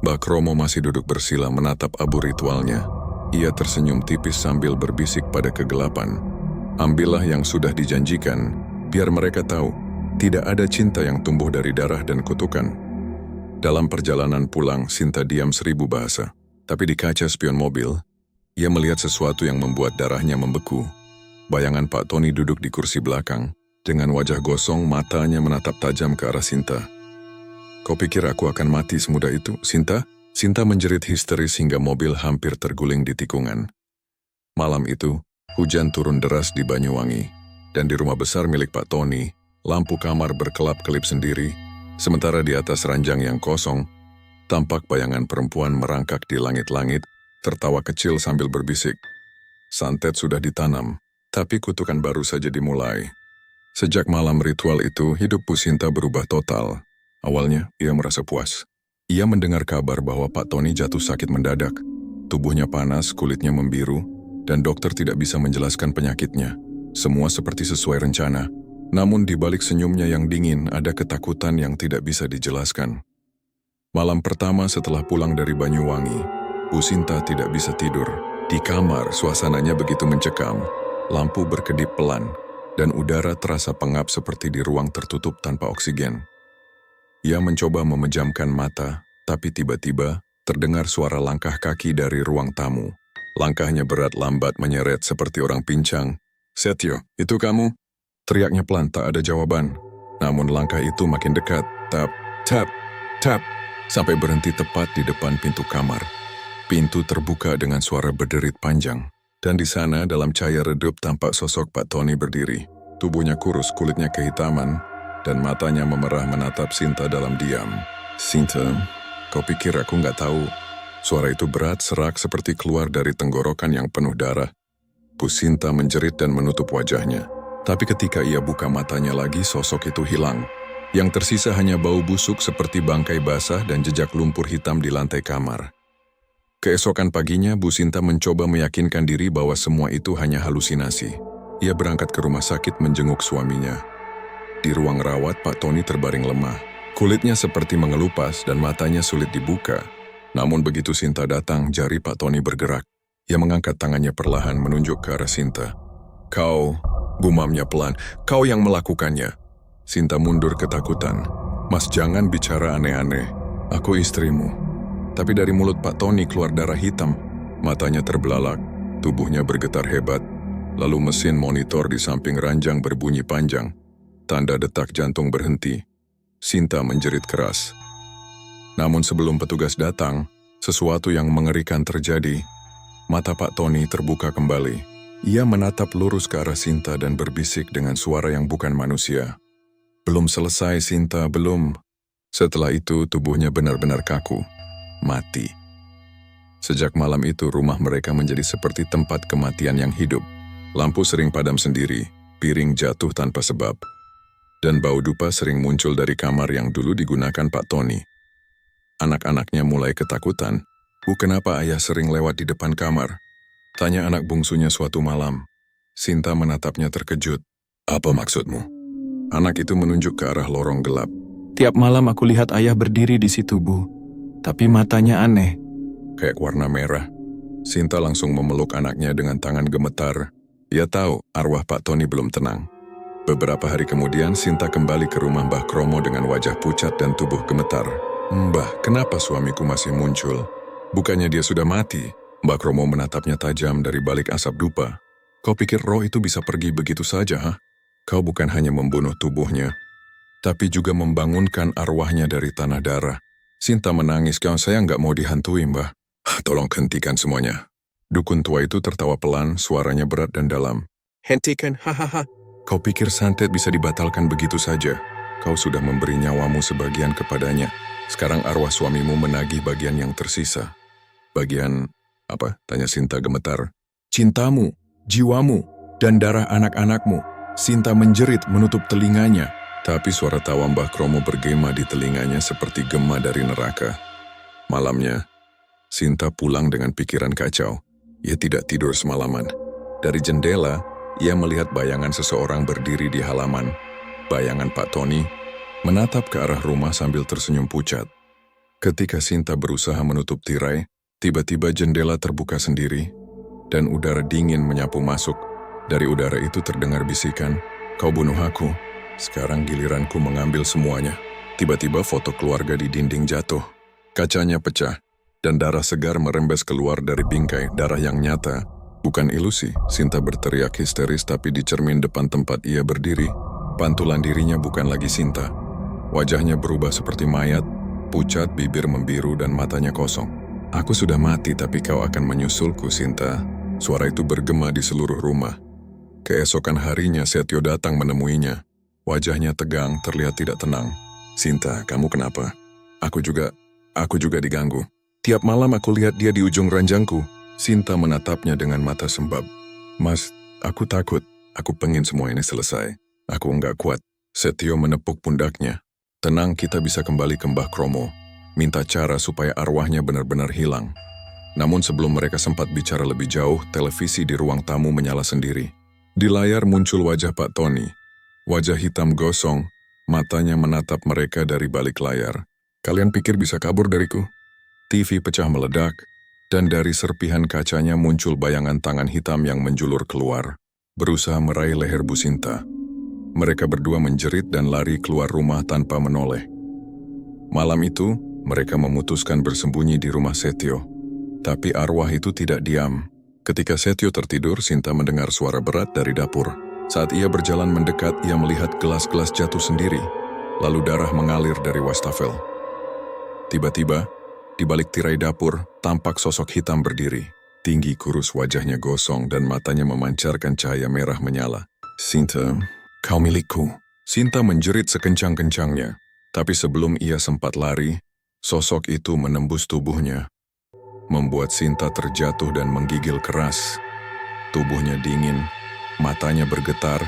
Mbah Kromo masih duduk bersila menatap abu ritualnya. Ia tersenyum tipis sambil berbisik pada kegelapan. "Ambillah yang sudah dijanjikan, biar mereka tahu, tidak ada cinta yang tumbuh dari darah dan kutukan." Dalam perjalanan pulang, Sinta diam 1000 bahasa. Tapi di kaca spion mobil, ia melihat sesuatu yang membuat darahnya membeku. Bayangan Pak Tony duduk di kursi belakang. Dengan wajah gosong, matanya menatap tajam ke arah Sinta. "Kau pikir aku akan mati semudah itu, Sinta?" Sinta menjerit histeris hingga mobil hampir terguling di tikungan. Malam itu, hujan turun deras di Banyuwangi. Dan di rumah besar milik Pak Tony, lampu kamar berkelap-kelip sendiri. Sementara di atas ranjang yang kosong, tampak bayangan perempuan merangkak di langit-langit, tertawa kecil sambil berbisik. Santet sudah ditanam, tapi kutukan baru saja dimulai. Sejak malam ritual itu, hidup Bu Sinta berubah total. Awalnya, ia merasa puas. Ia mendengar kabar bahwa Pak Tony jatuh sakit mendadak. Tubuhnya panas, kulitnya membiru, dan dokter tidak bisa menjelaskan penyakitnya. Semua seperti sesuai rencana. Namun di balik senyumnya yang dingin, ada ketakutan yang tidak bisa dijelaskan. Malam pertama setelah pulang dari Banyuwangi, Bu Sinta tidak bisa tidur. Di kamar, suasananya begitu mencekam. Lampu berkedip pelan, dan udara terasa pengap seperti di ruang tertutup tanpa oksigen. Ia mencoba memejamkan mata, tapi tiba-tiba terdengar suara langkah kaki dari ruang tamu. Langkahnya berat lambat menyeret seperti orang pincang. "Setio, itu kamu?" Teriaknya pelan, tak ada jawaban. Namun langkah itu makin dekat, tap, tap, tap, sampai berhenti tepat di depan pintu kamar. Pintu terbuka dengan suara berderit panjang. Dan di sana dalam cahaya redup tampak sosok Pak Tony berdiri. Tubuhnya kurus, kulitnya kehitaman, dan matanya memerah menatap Sinta dalam diam. Sinta, kau pikir aku nggak tahu? Suara itu berat, serak seperti keluar dari tenggorokan yang penuh darah. Bu Sinta menjerit dan menutup wajahnya. Tapi ketika ia buka matanya lagi, sosok itu hilang. Yang tersisa hanya bau busuk seperti bangkai basah dan jejak lumpur hitam di lantai kamar. Keesokan paginya, Bu Sinta mencoba meyakinkan diri bahwa semua itu hanya halusinasi. Ia berangkat ke rumah sakit menjenguk suaminya. Di ruang rawat, Pak Tony terbaring lemah. Kulitnya seperti mengelupas dan matanya sulit dibuka. Namun begitu Sinta datang, jari Pak Tony bergerak. Ia mengangkat tangannya perlahan menunjuk ke arah Sinta. Kau, gumamnya pelan, kau yang melakukannya. Sinta mundur ketakutan. Mas, jangan bicara aneh-aneh. Aku istrimu. Tapi dari mulut Pak Tony keluar darah hitam. Matanya terbelalak, tubuhnya bergetar hebat. Lalu mesin monitor di samping ranjang berbunyi panjang. Tanda detak jantung berhenti. Sinta menjerit keras. Namun sebelum petugas datang, sesuatu yang mengerikan terjadi. Mata Pak Tony terbuka kembali. Ia menatap lurus ke arah Sinta dan berbisik dengan suara yang bukan manusia. Belum selesai, Sinta, belum. Setelah itu tubuhnya benar-benar kaku. Mati. Sejak malam itu rumah mereka menjadi seperti tempat kematian yang hidup. Lampu sering padam sendiri, piring jatuh tanpa sebab. Dan bau dupa sering muncul dari kamar yang dulu digunakan Pak Tony. Anak-anaknya mulai ketakutan. Bu, kenapa ayah sering lewat di depan kamar? Tanya anak bungsunya suatu malam. Sinta menatapnya terkejut. Apa maksudmu? Anak itu menunjuk ke arah lorong gelap. Tiap malam aku lihat ayah berdiri di situ, Bu. Tapi matanya aneh. Kayak warna merah. Sinta langsung memeluk anaknya dengan tangan gemetar. Ia tahu arwah Pak Tony belum tenang. Beberapa hari kemudian, Sinta kembali ke rumah Mbah Kromo dengan wajah pucat dan tubuh gemetar. Mbah, kenapa suamiku masih muncul? Bukannya dia sudah mati? Mbah Kromo menatapnya tajam dari balik asap dupa. Kau pikir roh itu bisa pergi begitu saja, ha? Kau bukan hanya membunuh tubuhnya, tapi juga membangunkan arwahnya dari tanah darah. Sinta menangis, saya nggak mau dihantui, Mbah. Tolong hentikan semuanya. Dukun tua itu tertawa pelan, suaranya berat dan dalam. Hentikan, hahaha. Kau pikir santet bisa dibatalkan begitu saja? Kau sudah memberi nyawamu sebagian kepadanya. Sekarang arwah suamimu menagih bagian yang tersisa. Bagian apa? Tanya Sinta gemetar. Cintamu, jiwamu, dan darah anak-anakmu. Sinta menjerit menutup telinganya. Tapi suara tawa Mbah Kromo bergema di telinganya seperti gema dari neraka. Malamnya, Sinta pulang dengan pikiran kacau. Ia tidak tidur semalaman. Dari jendela, ia melihat bayangan seseorang berdiri di halaman. Bayangan Pak Tony menatap ke arah rumah sambil tersenyum pucat. Ketika Sinta berusaha menutup tirai, tiba-tiba jendela terbuka sendiri, dan udara dingin menyapu masuk. Dari udara itu terdengar bisikan, "Kau bunuh aku. Sekarang giliranku mengambil semuanya." Tiba-tiba foto keluarga di dinding jatuh. Kacanya pecah, dan darah segar merembes keluar dari bingkai, darah yang nyata. Bukan ilusi, Sinta berteriak histeris tapi di cermin depan tempat ia berdiri. Pantulan dirinya bukan lagi Sinta. Wajahnya berubah seperti mayat, pucat, bibir membiru dan matanya kosong. "Aku sudah mati tapi kau akan menyusulku, Sinta." Suara itu bergema di seluruh rumah. Keesokan harinya Setio datang menemuinya. Wajahnya tegang, terlihat tidak tenang. "Sinta, kamu kenapa?" Aku juga diganggu. Tiap malam aku lihat dia di ujung ranjangku." Sinta menatapnya dengan mata sembab. "Mas, aku takut. Aku pengen semua ini selesai. Aku enggak kuat." Setio menepuk pundaknya. "Tenang, kita bisa kembali ke Mbah Kromo. Minta cara supaya arwahnya benar-benar hilang." Namun sebelum mereka sempat bicara lebih jauh, televisi di ruang tamu menyala sendiri. Di layar muncul wajah Pak Tony. Wajah hitam gosong, matanya menatap mereka dari balik layar. "Kalian pikir bisa kabur dariku?" TV pecah meledak, dan dari serpihan kacanya muncul bayangan tangan hitam yang menjulur keluar, berusaha meraih leher Bu Sinta. Mereka berdua menjerit dan lari keluar rumah tanpa menoleh. Malam itu, mereka memutuskan bersembunyi di rumah Setio. Tapi arwah itu tidak diam. Ketika Setio tertidur, Sinta mendengar suara berat dari dapur. Saat ia berjalan mendekat, ia melihat gelas-gelas jatuh sendiri, lalu darah mengalir dari wastafel. Tiba-tiba, di balik tirai dapur, tampak sosok hitam berdiri. Tinggi, kurus, wajahnya gosong dan matanya memancarkan cahaya merah menyala. "Sinta, kau milikku." Sinta menjerit sekencang-kencangnya. Tapi sebelum ia sempat lari, sosok itu menembus tubuhnya, membuat Sinta terjatuh dan menggigil keras. Tubuhnya dingin, matanya bergetar,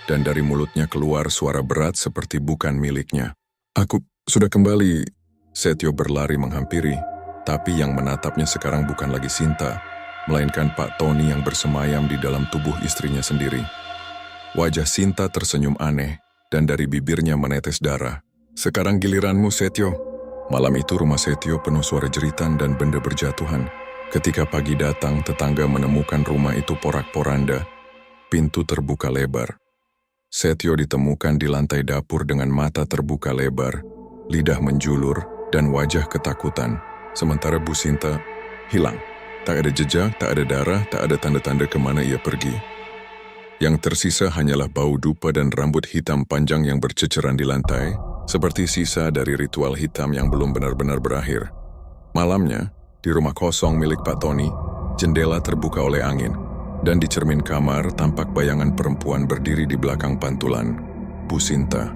dan dari mulutnya keluar suara berat seperti bukan miliknya. "Aku sudah kembali." Setio berlari menghampiri, tapi yang menatapnya sekarang bukan lagi Sinta, melainkan Pak Tony yang bersemayam di dalam tubuh istrinya sendiri. Wajah Sinta tersenyum aneh, dan dari bibirnya menetes darah. "Sekarang giliranmu, Setio." Malam itu rumah Setio penuh suara jeritan dan benda berjatuhan. Ketika pagi datang, tetangga menemukan rumah itu porak-poranda. Pintu terbuka lebar. Setio ditemukan di lantai dapur dengan mata terbuka lebar, lidah menjulur, dan wajah ketakutan. Sementara Bu Sinta hilang. Tak ada jejak, tak ada darah, tak ada tanda-tanda kemana ia pergi. Yang tersisa hanyalah bau dupa dan rambut hitam panjang yang berceceran di lantai, seperti sisa dari ritual hitam yang belum benar-benar berakhir. Malamnya, di rumah kosong milik Pak Tony, jendela terbuka oleh angin, dan di cermin kamar tampak bayangan perempuan berdiri di belakang pantulan. Bu Sinta.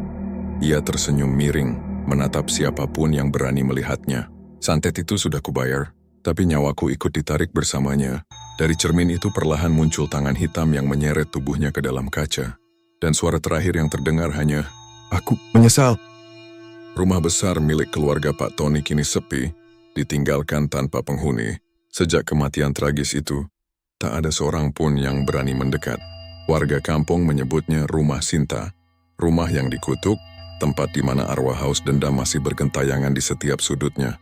Ia tersenyum miring, menatap siapapun yang berani melihatnya. "Santet itu sudah kubayar, tapi nyawaku ikut ditarik bersamanya." Dari cermin itu perlahan muncul tangan hitam yang menyeret tubuhnya ke dalam kaca. Dan suara terakhir yang terdengar hanya, "Aku menyesal." Rumah besar milik keluarga Pak Tony kini sepi, ditinggalkan tanpa penghuni. Sejak kematian tragis itu, tak ada seorang pun yang berani mendekat. Warga kampung menyebutnya Rumah Sinta, rumah yang dikutuk, tempat di mana arwah haus dendam masih bergentayangan di setiap sudutnya.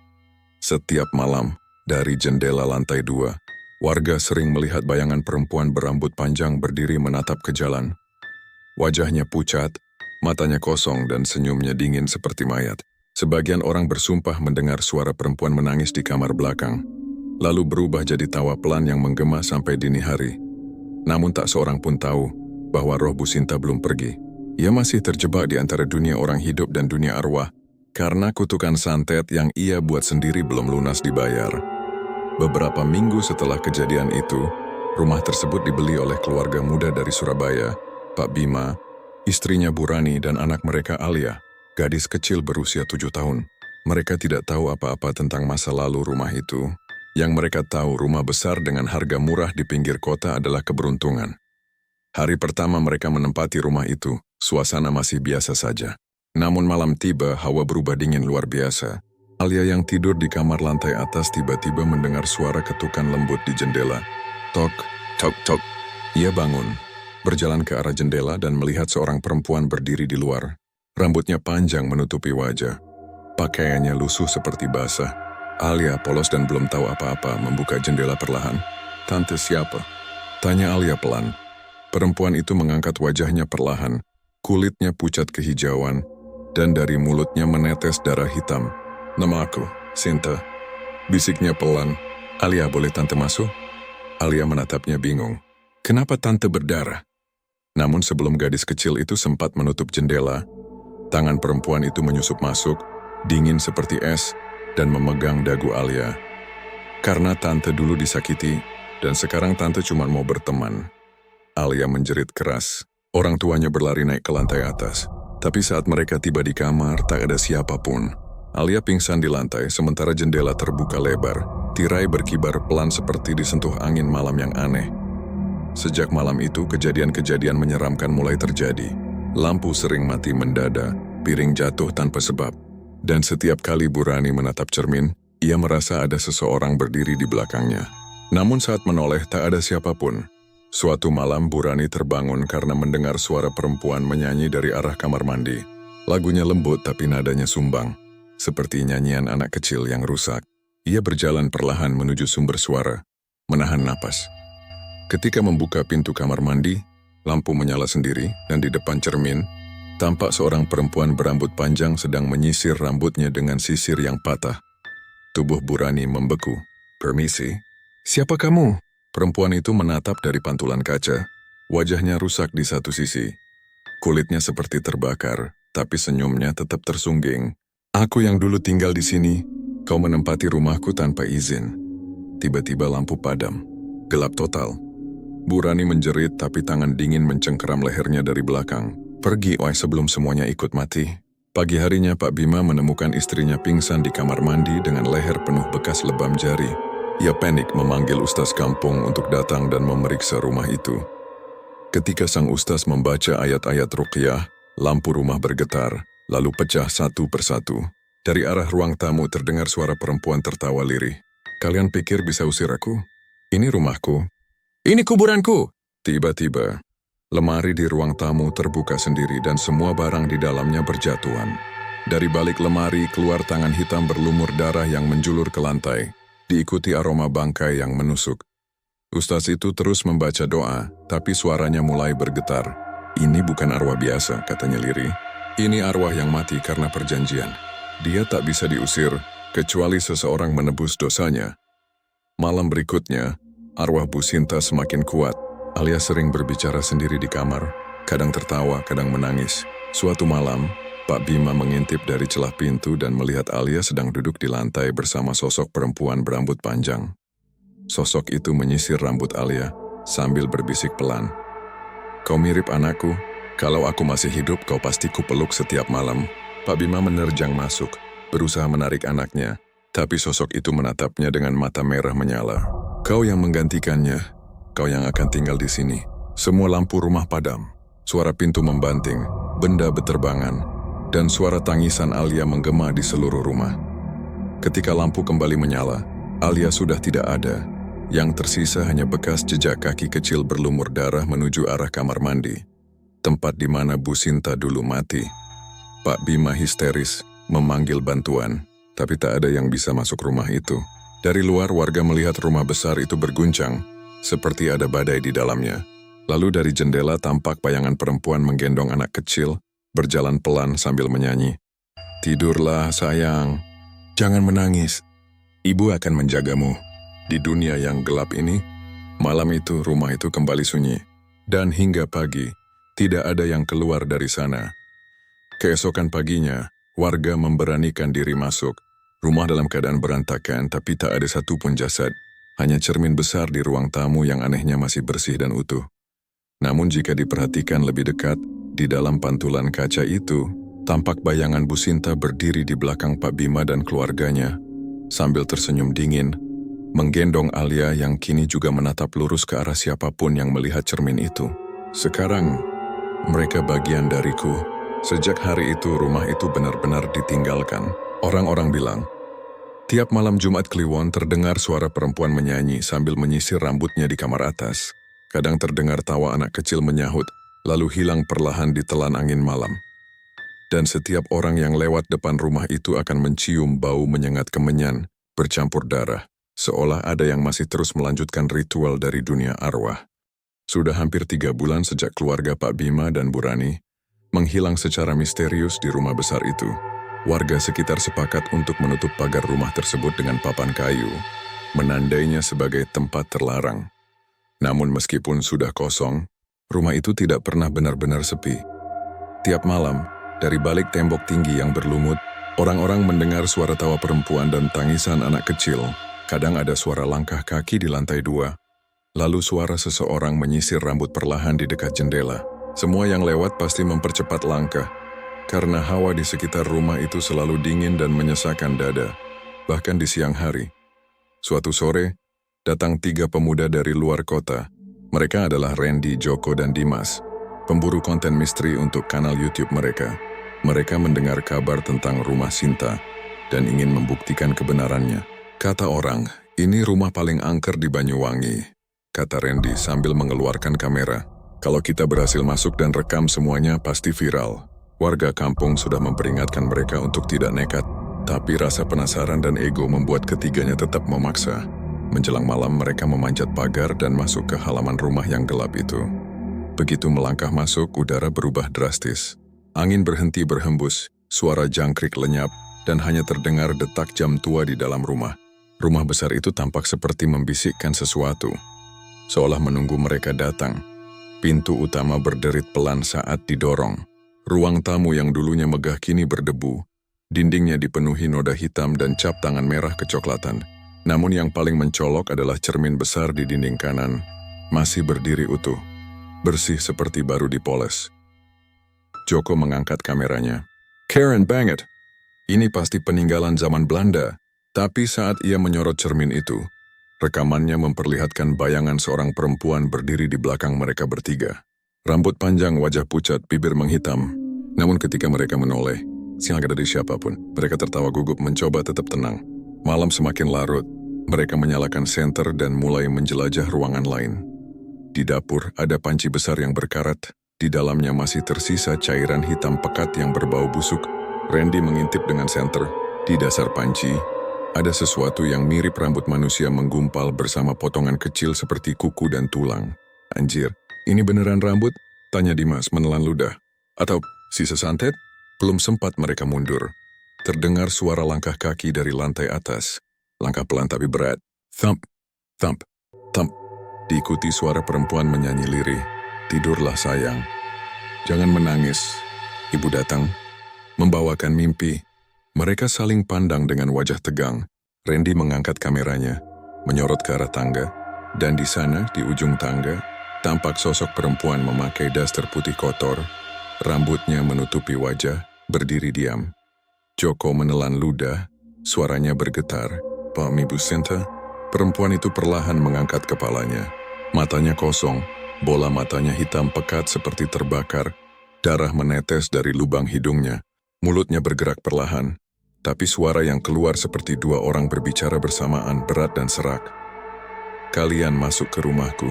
Setiap malam, dari jendela lantai 2, warga sering melihat bayangan perempuan berambut panjang berdiri menatap ke jalan. Wajahnya pucat, matanya kosong dan senyumnya dingin seperti mayat. Sebagian orang bersumpah mendengar suara perempuan menangis di kamar belakang, lalu berubah jadi tawa pelan yang menggema sampai dini hari. Namun tak seorang pun tahu bahwa roh Bu Sinta belum pergi. Ia masih terjebak di antara dunia orang hidup dan dunia arwah, karena kutukan santet yang ia buat sendiri belum lunas dibayar. Beberapa minggu setelah kejadian itu, rumah tersebut dibeli oleh keluarga muda dari Surabaya, Pak Bima, istrinya Bu Rani dan anak mereka Alia, gadis kecil berusia 7 tahun. Mereka tidak tahu apa-apa tentang masa lalu rumah itu. Yang mereka tahu rumah besar dengan harga murah di pinggir kota adalah keberuntungan. Hari pertama mereka menempati rumah itu, suasana masih biasa saja. Namun malam tiba, hawa berubah dingin luar biasa. Alia yang tidur di kamar lantai atas tiba-tiba mendengar suara ketukan lembut di jendela. Tok, tok, tok. Ia bangun, berjalan ke arah jendela dan melihat seorang perempuan berdiri di luar. Rambutnya panjang menutupi wajah. Pakaiannya lusuh seperti basah. Alia polos dan belum tahu apa-apa membuka jendela perlahan. "Tante siapa?" tanya Alia pelan. Perempuan itu mengangkat wajahnya perlahan. Kulitnya pucat kehijauan, dan dari mulutnya menetes darah hitam. "Nama aku, Sinta," bisiknya pelan. "Alia, boleh tante masuk?" Alia menatapnya bingung. Kenapa tante berdarah? Namun sebelum gadis kecil itu sempat menutup jendela, tangan perempuan itu menyusup masuk, dingin seperti es, dan memegang dagu Alia. Karena tante dulu disakiti, dan sekarang tante cuma mau berteman. Alia menjerit keras. Orang tuanya berlari naik ke lantai atas. Tapi saat mereka tiba di kamar, tak ada siapapun. Alia pingsan di lantai, sementara jendela terbuka lebar. Tirai berkibar pelan seperti disentuh angin malam yang aneh. Sejak malam itu, kejadian-kejadian menyeramkan mulai terjadi. Lampu sering mati mendadak, piring jatuh tanpa sebab. Dan setiap kali Bu Rani menatap cermin, ia merasa ada seseorang berdiri di belakangnya. Namun saat menoleh, tak ada siapapun. Suatu malam, Bu Rani terbangun karena mendengar suara perempuan menyanyi dari arah kamar mandi. Lagunya lembut tapi nadanya sumbang, seperti nyanyian anak kecil yang rusak. Ia berjalan perlahan menuju sumber suara, menahan napas. Ketika membuka pintu kamar mandi, lampu menyala sendiri dan di depan cermin, tampak seorang perempuan berambut panjang sedang menyisir rambutnya dengan sisir yang patah. Tubuh Bu Rani membeku. "Permisi, siapa kamu?" Perempuan itu menatap dari pantulan kaca. Wajahnya rusak di satu sisi. Kulitnya seperti terbakar, tapi senyumnya tetap tersungging. Aku yang dulu tinggal di sini, kau menempati rumahku tanpa izin. Tiba-tiba lampu padam. Gelap total. Bu Rani menjerit tapi tangan dingin mencengkeram lehernya dari belakang. Pergi, oi, sebelum semuanya ikut mati. Pagi harinya Pak Bima menemukan istrinya pingsan di kamar mandi dengan leher penuh bekas lebam jari. Ia panik memanggil ustaz kampung untuk datang dan memeriksa rumah itu. Ketika sang ustaz membaca ayat-ayat ruqyah, lampu rumah bergetar, lalu pecah satu persatu. Dari arah ruang tamu terdengar suara perempuan tertawa lirih. Kalian pikir bisa usir aku? Ini rumahku. Ini kuburanku! Tiba-tiba, lemari di ruang tamu terbuka sendiri dan semua barang di dalamnya berjatuhan. Dari balik lemari keluar tangan hitam berlumur darah yang menjulur ke lantai, diikuti aroma bangkai yang menusuk. Ustaz itu terus membaca doa, tapi suaranya mulai bergetar. Ini bukan arwah biasa, katanya lirih. Ini arwah yang mati karena perjanjian. Dia tak bisa diusir, kecuali seseorang menebus dosanya. Malam berikutnya, arwah Bu Sinta semakin kuat. Alia sering berbicara sendiri di kamar, kadang tertawa, kadang menangis. Suatu malam, Pak Bima mengintip dari celah pintu dan melihat Alia sedang duduk di lantai bersama sosok perempuan berambut panjang. Sosok itu menyisir rambut Alia sambil berbisik pelan. Kau mirip anakku, kalau aku masih hidup kau pasti kupeluk setiap malam. Pak Bima menerjang masuk, berusaha menarik anaknya, tapi sosok itu menatapnya dengan mata merah menyala. Kau yang menggantikannya, kau yang akan tinggal di sini. Semua lampu rumah padam, suara pintu membanting, benda beterbangan, dan suara tangisan Alia menggema di seluruh rumah. Ketika lampu kembali menyala, Alia sudah tidak ada. Yang tersisa hanya bekas jejak kaki kecil berlumur darah menuju arah kamar mandi, tempat di mana Bu Sinta dulu mati. Pak Bima histeris, memanggil bantuan, tapi tak ada yang bisa masuk rumah itu. Dari luar warga melihat rumah besar itu berguncang, seperti ada badai di dalamnya. Lalu dari jendela tampak bayangan perempuan menggendong anak kecil, berjalan pelan sambil menyanyi. Tidurlah sayang, jangan menangis, ibu akan menjagamu. Di dunia yang gelap ini, malam itu rumah itu kembali sunyi. Dan hingga pagi, tidak ada yang keluar dari sana. Keesokan paginya, warga memberanikan diri masuk. Rumah dalam keadaan berantakan tapi tak ada satupun jasad. Hanya cermin besar di ruang tamu yang anehnya masih bersih dan utuh. Namun jika diperhatikan lebih dekat, di dalam pantulan kaca itu, tampak bayangan Bu Sinta berdiri di belakang Pak Bima dan keluarganya, sambil tersenyum dingin, menggendong Alia yang kini juga menatap lurus ke arah siapapun yang melihat cermin itu. Sekarang, mereka bagian dariku. Sejak hari itu rumah itu benar-benar ditinggalkan. Orang-orang bilang, tiap malam Jumat Kliwon terdengar suara perempuan menyanyi sambil menyisir rambutnya di kamar atas. Kadang terdengar tawa anak kecil menyahut, lalu hilang perlahan ditelan angin malam. Dan setiap orang yang lewat depan rumah itu akan mencium bau menyengat kemenyan, bercampur darah. Seolah ada yang masih terus melanjutkan ritual dari dunia arwah. Sudah hampir 3 bulan sejak keluarga Pak Bima dan Bu Rani menghilang secara misterius di rumah besar itu. Warga sekitar sepakat untuk menutup pagar rumah tersebut dengan papan kayu, menandainya sebagai tempat terlarang. Namun meskipun sudah kosong, rumah itu tidak pernah benar-benar sepi. Tiap malam, dari balik tembok tinggi yang berlumut, orang-orang mendengar suara tawa perempuan dan tangisan anak kecil. Kadang ada suara langkah kaki di lantai 2, lalu suara seseorang menyisir rambut perlahan di dekat jendela. Semua yang lewat pasti mempercepat langkah, karena hawa di sekitar rumah itu selalu dingin dan menyesakkan dada, bahkan di siang hari. Suatu sore, datang 3 pemuda dari luar kota. Mereka adalah Randy, Joko, dan Dimas, pemburu konten misteri untuk kanal YouTube mereka. Mereka mendengar kabar tentang rumah Sinta dan ingin membuktikan kebenarannya. Kata orang, ini rumah paling angker di Banyuwangi, kata Randy sambil mengeluarkan kamera. Kalau kita berhasil masuk dan rekam semuanya pasti viral. Warga kampung sudah memperingatkan mereka untuk tidak nekat, tapi rasa penasaran dan ego membuat ketiganya tetap memaksa. Menjelang malam mereka memanjat pagar dan masuk ke halaman rumah yang gelap itu. Begitu melangkah masuk, udara berubah drastis. Angin berhenti berhembus, suara jangkrik lenyap, dan hanya terdengar detak jam tua di dalam rumah. Rumah besar itu tampak seperti membisikkan sesuatu, seolah menunggu mereka datang. Pintu utama berderit pelan saat didorong. Ruang tamu yang dulunya megah kini berdebu. Dindingnya dipenuhi noda hitam dan cap tangan merah kecoklatan. Namun yang paling mencolok adalah cermin besar di dinding kanan. Masih berdiri utuh. Bersih seperti baru dipoles. Joko mengangkat kameranya. Keren banget. Ini pasti peninggalan zaman Belanda. Tapi saat ia menyorot cermin itu, rekamannya memperlihatkan bayangan seorang perempuan berdiri di belakang mereka bertiga. Rambut panjang, wajah pucat, bibir menghitam. Namun ketika mereka menoleh, siang dari siapapun, mereka tertawa gugup mencoba tetap tenang. Malam semakin larut, mereka menyalakan senter dan mulai menjelajah ruangan lain. Di dapur ada panci besar yang berkarat. Di dalamnya masih tersisa cairan hitam pekat yang berbau busuk. Randy mengintip dengan senter. Di dasar panci, ada sesuatu yang mirip rambut manusia menggumpal bersama potongan kecil seperti kuku dan tulang. Anjir, ini beneran rambut? Tanya Dimas menelan ludah. Atau sisa santet? Belum sempat mereka mundur. Terdengar suara langkah kaki dari lantai atas. Langkah pelan tapi berat. Thump, thump, thump. Diikuti suara perempuan menyanyi lirih. Tidurlah sayang. Jangan menangis. Ibu datang. Membawakan mimpi. Mereka saling pandang dengan wajah tegang. Randy mengangkat kameranya, menyorot ke arah tangga, dan di sana, di ujung tangga, tampak sosok perempuan memakai daster putih kotor, rambutnya menutupi wajah, berdiri diam. Joko menelan ludah, suaranya bergetar. Pak Ibu Sinta, perempuan itu perlahan mengangkat kepalanya. Matanya kosong, bola matanya hitam pekat seperti terbakar, darah menetes dari lubang hidungnya, mulutnya bergerak perlahan. Tapi suara yang keluar seperti dua orang berbicara bersamaan, berat dan serak. Kalian masuk ke rumahku.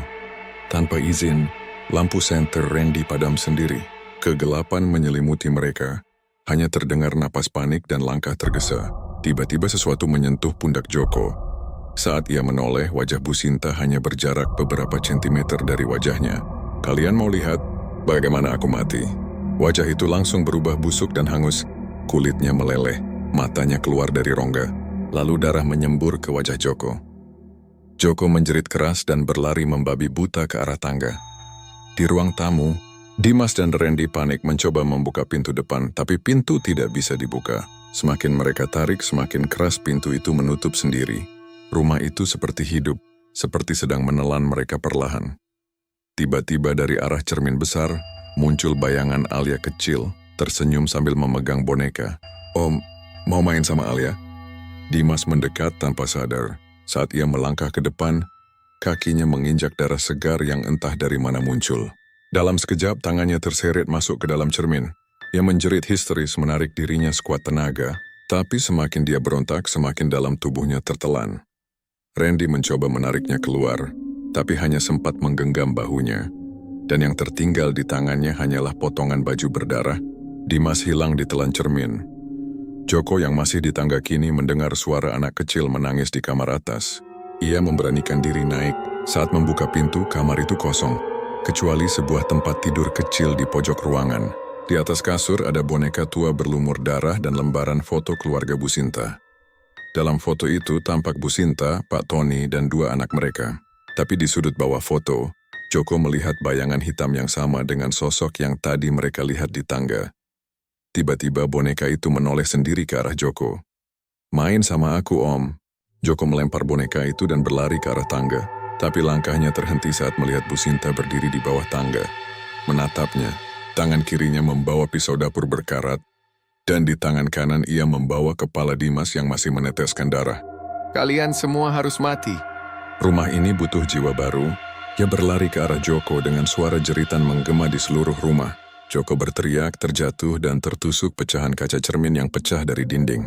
Tanpa izin, lampu senter Randy padam sendiri. Kegelapan menyelimuti mereka. Hanya terdengar napas panik dan langkah tergesa. Tiba-tiba sesuatu menyentuh pundak Joko. Saat ia menoleh, wajah Bu Sinta hanya berjarak beberapa sentimeter dari wajahnya. Kalian mau lihat bagaimana aku mati? Wajah itu langsung berubah busuk dan hangus. Kulitnya meleleh. Matanya keluar dari rongga, lalu darah menyembur ke wajah Joko. Joko menjerit keras dan berlari membabi buta ke arah tangga. Di ruang tamu, Dimas dan Randy panik mencoba membuka pintu depan, tapi pintu tidak bisa dibuka. Semakin mereka tarik, semakin keras pintu itu menutup sendiri. Rumah itu seperti hidup, seperti sedang menelan mereka perlahan. Tiba-tiba dari arah cermin besar, muncul bayangan Alia kecil, tersenyum sambil memegang boneka. Om, mau main sama Alia? Dimas mendekat tanpa sadar. Saat ia melangkah ke depan, kakinya menginjak darah segar yang entah dari mana muncul. Dalam sekejap, tangannya terseret masuk ke dalam cermin. Ia menjerit histeris menarik dirinya sekuat tenaga, tapi semakin dia berontak, semakin dalam tubuhnya tertelan. Randy mencoba menariknya keluar, tapi hanya sempat menggenggam bahunya. Dan yang tertinggal di tangannya hanyalah potongan baju berdarah. Dimas hilang di telan cermin. Joko yang masih di tangga kini mendengar suara anak kecil menangis di kamar atas. Ia memberanikan diri naik. Saat membuka pintu, kamar itu kosong, kecuali sebuah tempat tidur kecil di pojok ruangan. Di atas kasur ada boneka tua berlumur darah dan lembaran foto keluarga Bu Sinta. Dalam foto itu tampak Bu Sinta, Pak Tony, dan dua anak mereka. Tapi di sudut bawah foto, Joko melihat bayangan hitam yang sama dengan sosok yang tadi mereka lihat di tangga. Tiba-tiba boneka itu menoleh sendiri ke arah Joko. Main sama aku, Om. Joko melempar boneka itu dan berlari ke arah tangga. Tapi langkahnya terhenti saat melihat Bu Sinta berdiri di bawah tangga. Menatapnya, tangan kirinya membawa pisau dapur berkarat. Dan di tangan kanan ia membawa kepala Dimas yang masih meneteskan darah. Kalian semua harus mati. Rumah ini butuh jiwa baru. Ia berlari ke arah Joko dengan suara jeritan menggema di seluruh rumah. Joko berteriak, terjatuh, dan tertusuk pecahan kaca cermin yang pecah dari dinding.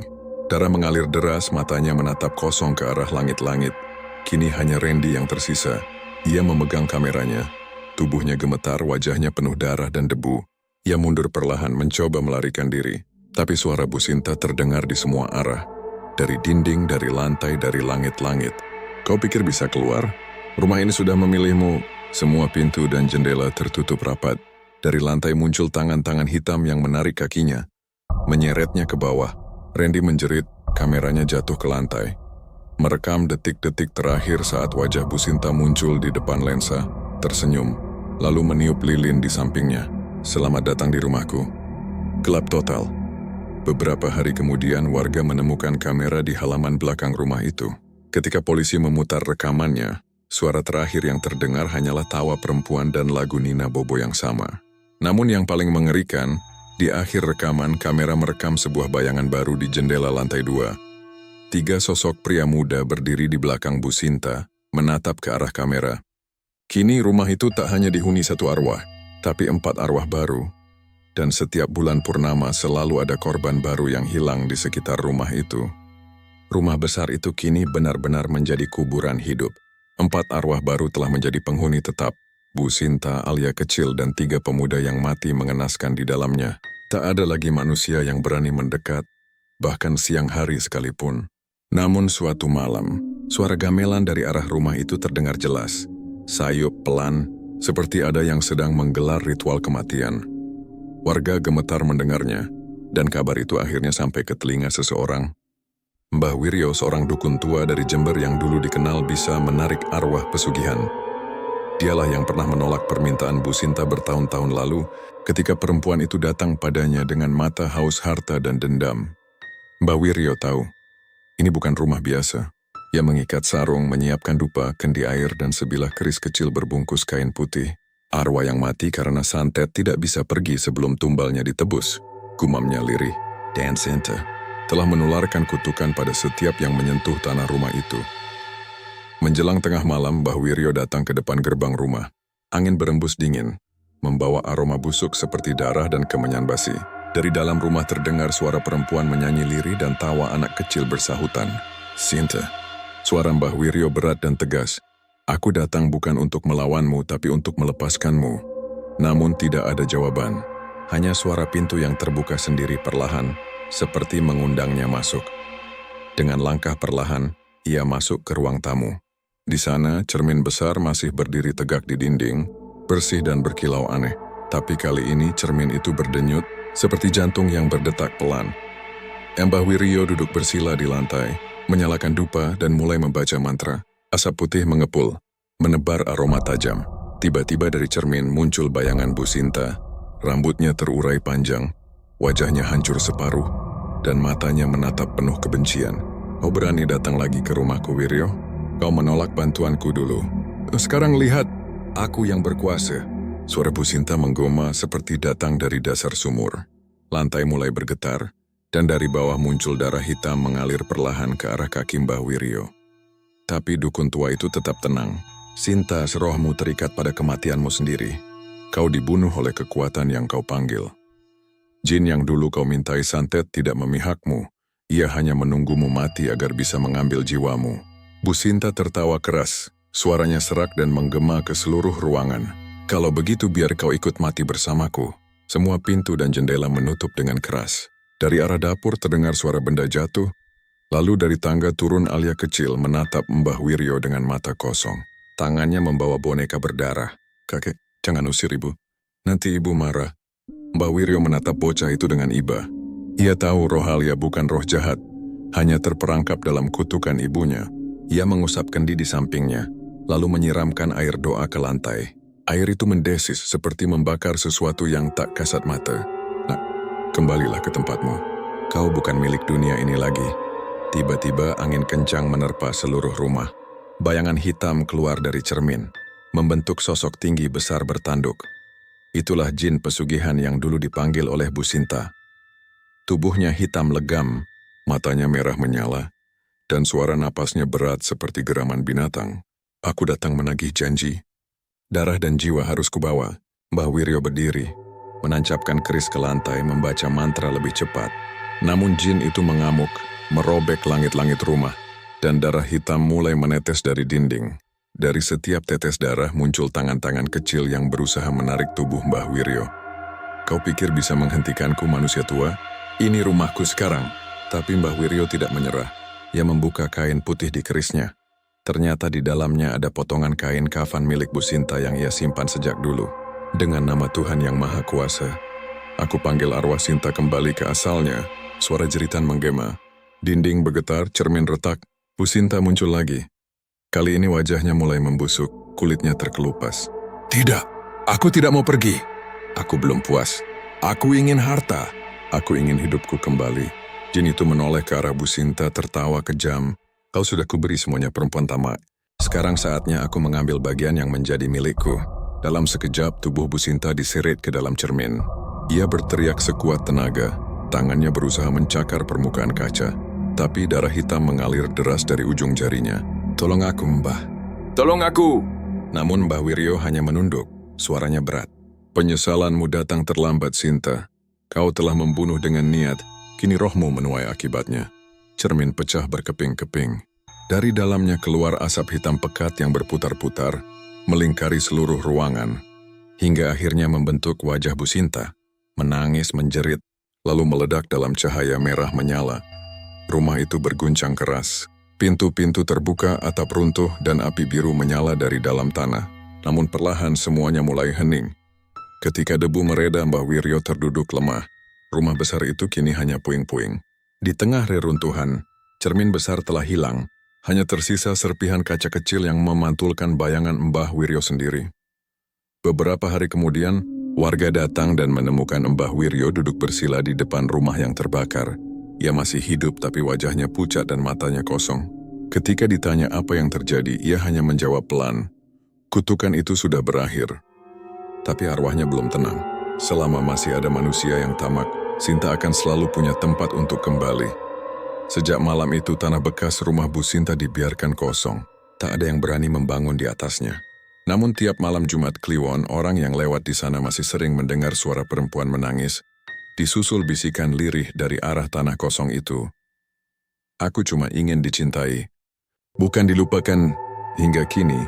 Darah mengalir deras, matanya menatap kosong ke arah langit-langit. Kini hanya Randy yang tersisa. Ia memegang kameranya. Tubuhnya gemetar, wajahnya penuh darah dan debu. Ia mundur perlahan, mencoba melarikan diri. Tapi suara Bu Sinta terdengar di semua arah. Dari dinding, dari lantai, dari langit-langit. Kau pikir bisa keluar? Rumah ini sudah memilihmu. Semua pintu dan jendela tertutup rapat. Dari lantai muncul tangan-tangan hitam yang menarik kakinya. Menyeretnya ke bawah. Randy menjerit, kameranya jatuh ke lantai. Merekam detik-detik terakhir saat wajah Bu Sinta muncul di depan lensa, tersenyum. lalu meniup lilin di sampingnya. "Selamat datang di rumahku." Gelap total. Beberapa hari kemudian warga menemukan kamera di halaman belakang rumah itu. Ketika polisi memutar rekamannya, suara terakhir yang terdengar hanyalah tawa perempuan dan lagu Nina Bobo yang sama. Namun yang paling mengerikan, di akhir rekaman kamera merekam sebuah bayangan baru di jendela lantai 2. 3 sosok pria muda berdiri di belakang Bu Sinta, menatap ke arah kamera. Kini rumah itu tak hanya dihuni 1 arwah, tapi 4 arwah baru. Dan setiap bulan purnama selalu ada korban baru yang hilang di sekitar rumah itu. Rumah besar itu kini benar-benar menjadi kuburan hidup. 4 arwah baru telah menjadi penghuni tetap. Bu Sinta, Alia kecil, dan 3 pemuda yang mati mengenaskan di dalamnya. Tak ada lagi manusia yang berani mendekat, bahkan siang hari sekalipun. Namun suatu malam, suara gamelan dari arah rumah itu terdengar jelas. Sayup pelan, seperti ada yang sedang menggelar ritual kematian. Warga gemetar mendengarnya, dan kabar itu akhirnya sampai ke telinga seseorang. Mbah Wiryo, seorang dukun tua dari Jember yang dulu dikenal bisa menarik arwah pesugihan. Dialah yang pernah menolak permintaan Bu Sinta bertahun-tahun lalu ketika perempuan itu datang padanya dengan mata haus harta dan dendam. Mbah Wiryo tahu, ini bukan rumah biasa. Ia mengikat sarung, menyiapkan dupa, kendi air, dan sebilah keris kecil berbungkus kain putih. Arwah yang mati karena santet tidak bisa pergi sebelum tumbalnya ditebus. Gumamnya lirih. Dan Sinta telah menularkan kutukan pada setiap yang menyentuh tanah rumah itu. Menjelang tengah malam, Mbah Wiryo datang ke depan gerbang rumah. Angin berembus dingin, membawa aroma busuk seperti darah dan kemenyan basi. Dari dalam rumah terdengar suara perempuan menyanyi lirih dan tawa anak kecil bersahutan. "Sinta." Suara Mbah Wiryo berat dan tegas. "Aku datang bukan untuk melawanmu, tapi untuk melepaskanmu." Namun tidak ada jawaban. Hanya suara pintu yang terbuka sendiri perlahan, seperti mengundangnya masuk. Dengan langkah perlahan, ia masuk ke ruang tamu. Di sana, cermin besar masih berdiri tegak di dinding, bersih dan berkilau aneh. Tapi kali ini cermin itu berdenyut, seperti jantung yang berdetak pelan. Mbah Wiryo duduk bersila di lantai, menyalakan dupa dan mulai membaca mantra. Asap putih mengepul, menebar aroma tajam. Tiba-tiba dari cermin muncul bayangan Bu Sinta. Rambutnya terurai panjang, wajahnya hancur separuh, dan matanya menatap penuh kebencian. "Kau berani datang lagi ke rumahku, Wiryo? Kau menolak bantuanku dulu. Sekarang lihat, aku yang berkuasa." Suara Bu Sinta menggema seperti datang dari dasar sumur. Lantai mulai bergetar, dan dari bawah muncul darah hitam mengalir perlahan ke arah kaki Mbah Wiryo. Tapi dukun tua itu tetap tenang. "Sinta, rohmu terikat pada kematianmu sendiri. Kau dibunuh oleh kekuatan yang kau panggil. Jin yang dulu kau mintai santet tidak memihakmu. Ia hanya menunggumu mati agar bisa mengambil jiwamu." Bu Sinta tertawa keras. Suaranya serak dan menggema ke seluruh ruangan. "Kalau begitu biar kau ikut mati bersamaku." Semua pintu dan jendela menutup dengan keras. Dari arah dapur terdengar suara benda jatuh. Lalu dari tangga turun Alia kecil menatap Mbah Wiryo dengan mata kosong. Tangannya membawa boneka berdarah. "Kakek, jangan usir ibu. Nanti ibu marah." Mbah Wiryo menatap bocah itu dengan iba. Ia tahu roh Alia bukan roh jahat, hanya terperangkap dalam kutukan ibunya. Ia mengusap kendi di sampingnya, lalu menyiramkan air doa ke lantai. Air itu mendesis seperti membakar sesuatu yang tak kasat mata. "Nak, kembalilah ke tempatmu. Kau bukan milik dunia ini lagi." Tiba-tiba angin kencang menerpa seluruh rumah. Bayangan hitam keluar dari cermin, membentuk sosok tinggi besar bertanduk. Itulah jin pesugihan yang dulu dipanggil oleh Bu Sinta. Tubuhnya hitam legam, matanya merah menyala, dan suara napasnya berat seperti geraman binatang. "Aku datang menagih janji. Darah dan jiwa harus kubawa." Mbah Wiryo berdiri, menancapkan keris ke lantai, membaca mantra lebih cepat. Namun jin itu mengamuk, merobek langit-langit rumah, dan darah hitam mulai menetes dari dinding. Dari setiap tetes darah muncul tangan-tangan kecil yang berusaha menarik tubuh Mbah Wiryo. "Kau pikir bisa menghentikanku, manusia tua? Ini rumahku sekarang." Tapi Mbah Wiryo tidak menyerah. Ia membuka kain putih di kerisnya. Ternyata di dalamnya ada potongan kain kafan milik Bu Sinta yang ia simpan sejak dulu. "Dengan nama Tuhan yang Maha Kuasa, aku panggil arwah Sinta kembali ke asalnya." Suara jeritan menggema. Dinding bergetar, cermin retak. Bu Sinta muncul lagi. Kali ini wajahnya mulai membusuk, kulitnya terkelupas. "Tidak, Aku tidak mau pergi. Aku belum puas. Aku ingin harta. Aku ingin hidupku kembali. Jin itu menoleh ke arah Bu Sinta tertawa kejam. Kau sudah kuberi semuanya perempuan tamak. Sekarang saatnya aku mengambil bagian yang menjadi milikku. Dalam sekejap tubuh Bu Sinta diseret ke dalam cermin. Ia berteriak sekuat tenaga. Tangannya berusaha mencakar permukaan kaca. Tapi darah hitam mengalir deras dari ujung jarinya. Tolong aku, Mbah. Tolong aku! Namun Mbah Wiryo hanya menunduk. Suaranya berat. Penyesalanmu datang terlambat, Sinta. Kau telah membunuh dengan niat. Kini rohmu menuai akibatnya. Cermin pecah berkeping-keping. Dari dalamnya keluar asap hitam pekat yang berputar-putar, melingkari seluruh ruangan, hingga akhirnya membentuk wajah Bu Sinta, menangis menjerit, lalu meledak dalam cahaya merah menyala. Rumah itu berguncang keras. Pintu-pintu terbuka, atap runtuh, dan api biru menyala dari dalam tanah. Namun perlahan semuanya mulai hening. Ketika debu mereda, Mbah Wiryo terduduk lemah. Rumah besar itu kini hanya puing-puing. Di tengah reruntuhan, cermin besar telah hilang. Hanya tersisa serpihan kaca kecil yang memantulkan bayangan Mbah Wiryo sendiri. Beberapa hari kemudian, warga datang dan menemukan Mbah Wiryo duduk bersila di depan rumah yang terbakar. Ia masih hidup tapi wajahnya pucat dan matanya kosong. Ketika ditanya apa yang terjadi, ia hanya menjawab pelan, "Kutukan itu sudah berakhir." Tapi arwahnya belum tenang. Selama masih ada manusia yang tamak, Sinta akan selalu punya tempat untuk kembali. Sejak malam itu, tanah bekas rumah Bu Sinta dibiarkan kosong. Tak ada yang berani membangun di atasnya. Namun tiap malam Jumat Kliwon, orang yang lewat di sana masih sering mendengar suara perempuan menangis, disusul bisikan lirih dari arah tanah kosong itu. Aku cuma ingin dicintai, bukan dilupakan. Hingga kini,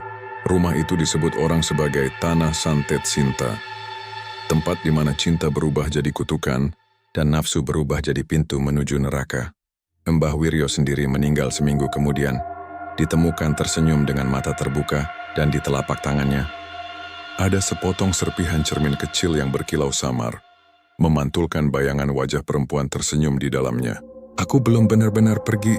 rumah itu disebut orang sebagai Tanah Santet Sinta. Tempat di mana cinta berubah jadi kutukan, dan nafsu berubah jadi pintu menuju neraka. Mbah Wiryo sendiri meninggal seminggu kemudian. Ditemukan tersenyum dengan mata terbuka, dan di telapak tangannya ada sepotong serpihan cermin kecil yang berkilau samar, memantulkan bayangan wajah perempuan tersenyum di dalamnya. Aku belum benar-benar pergi.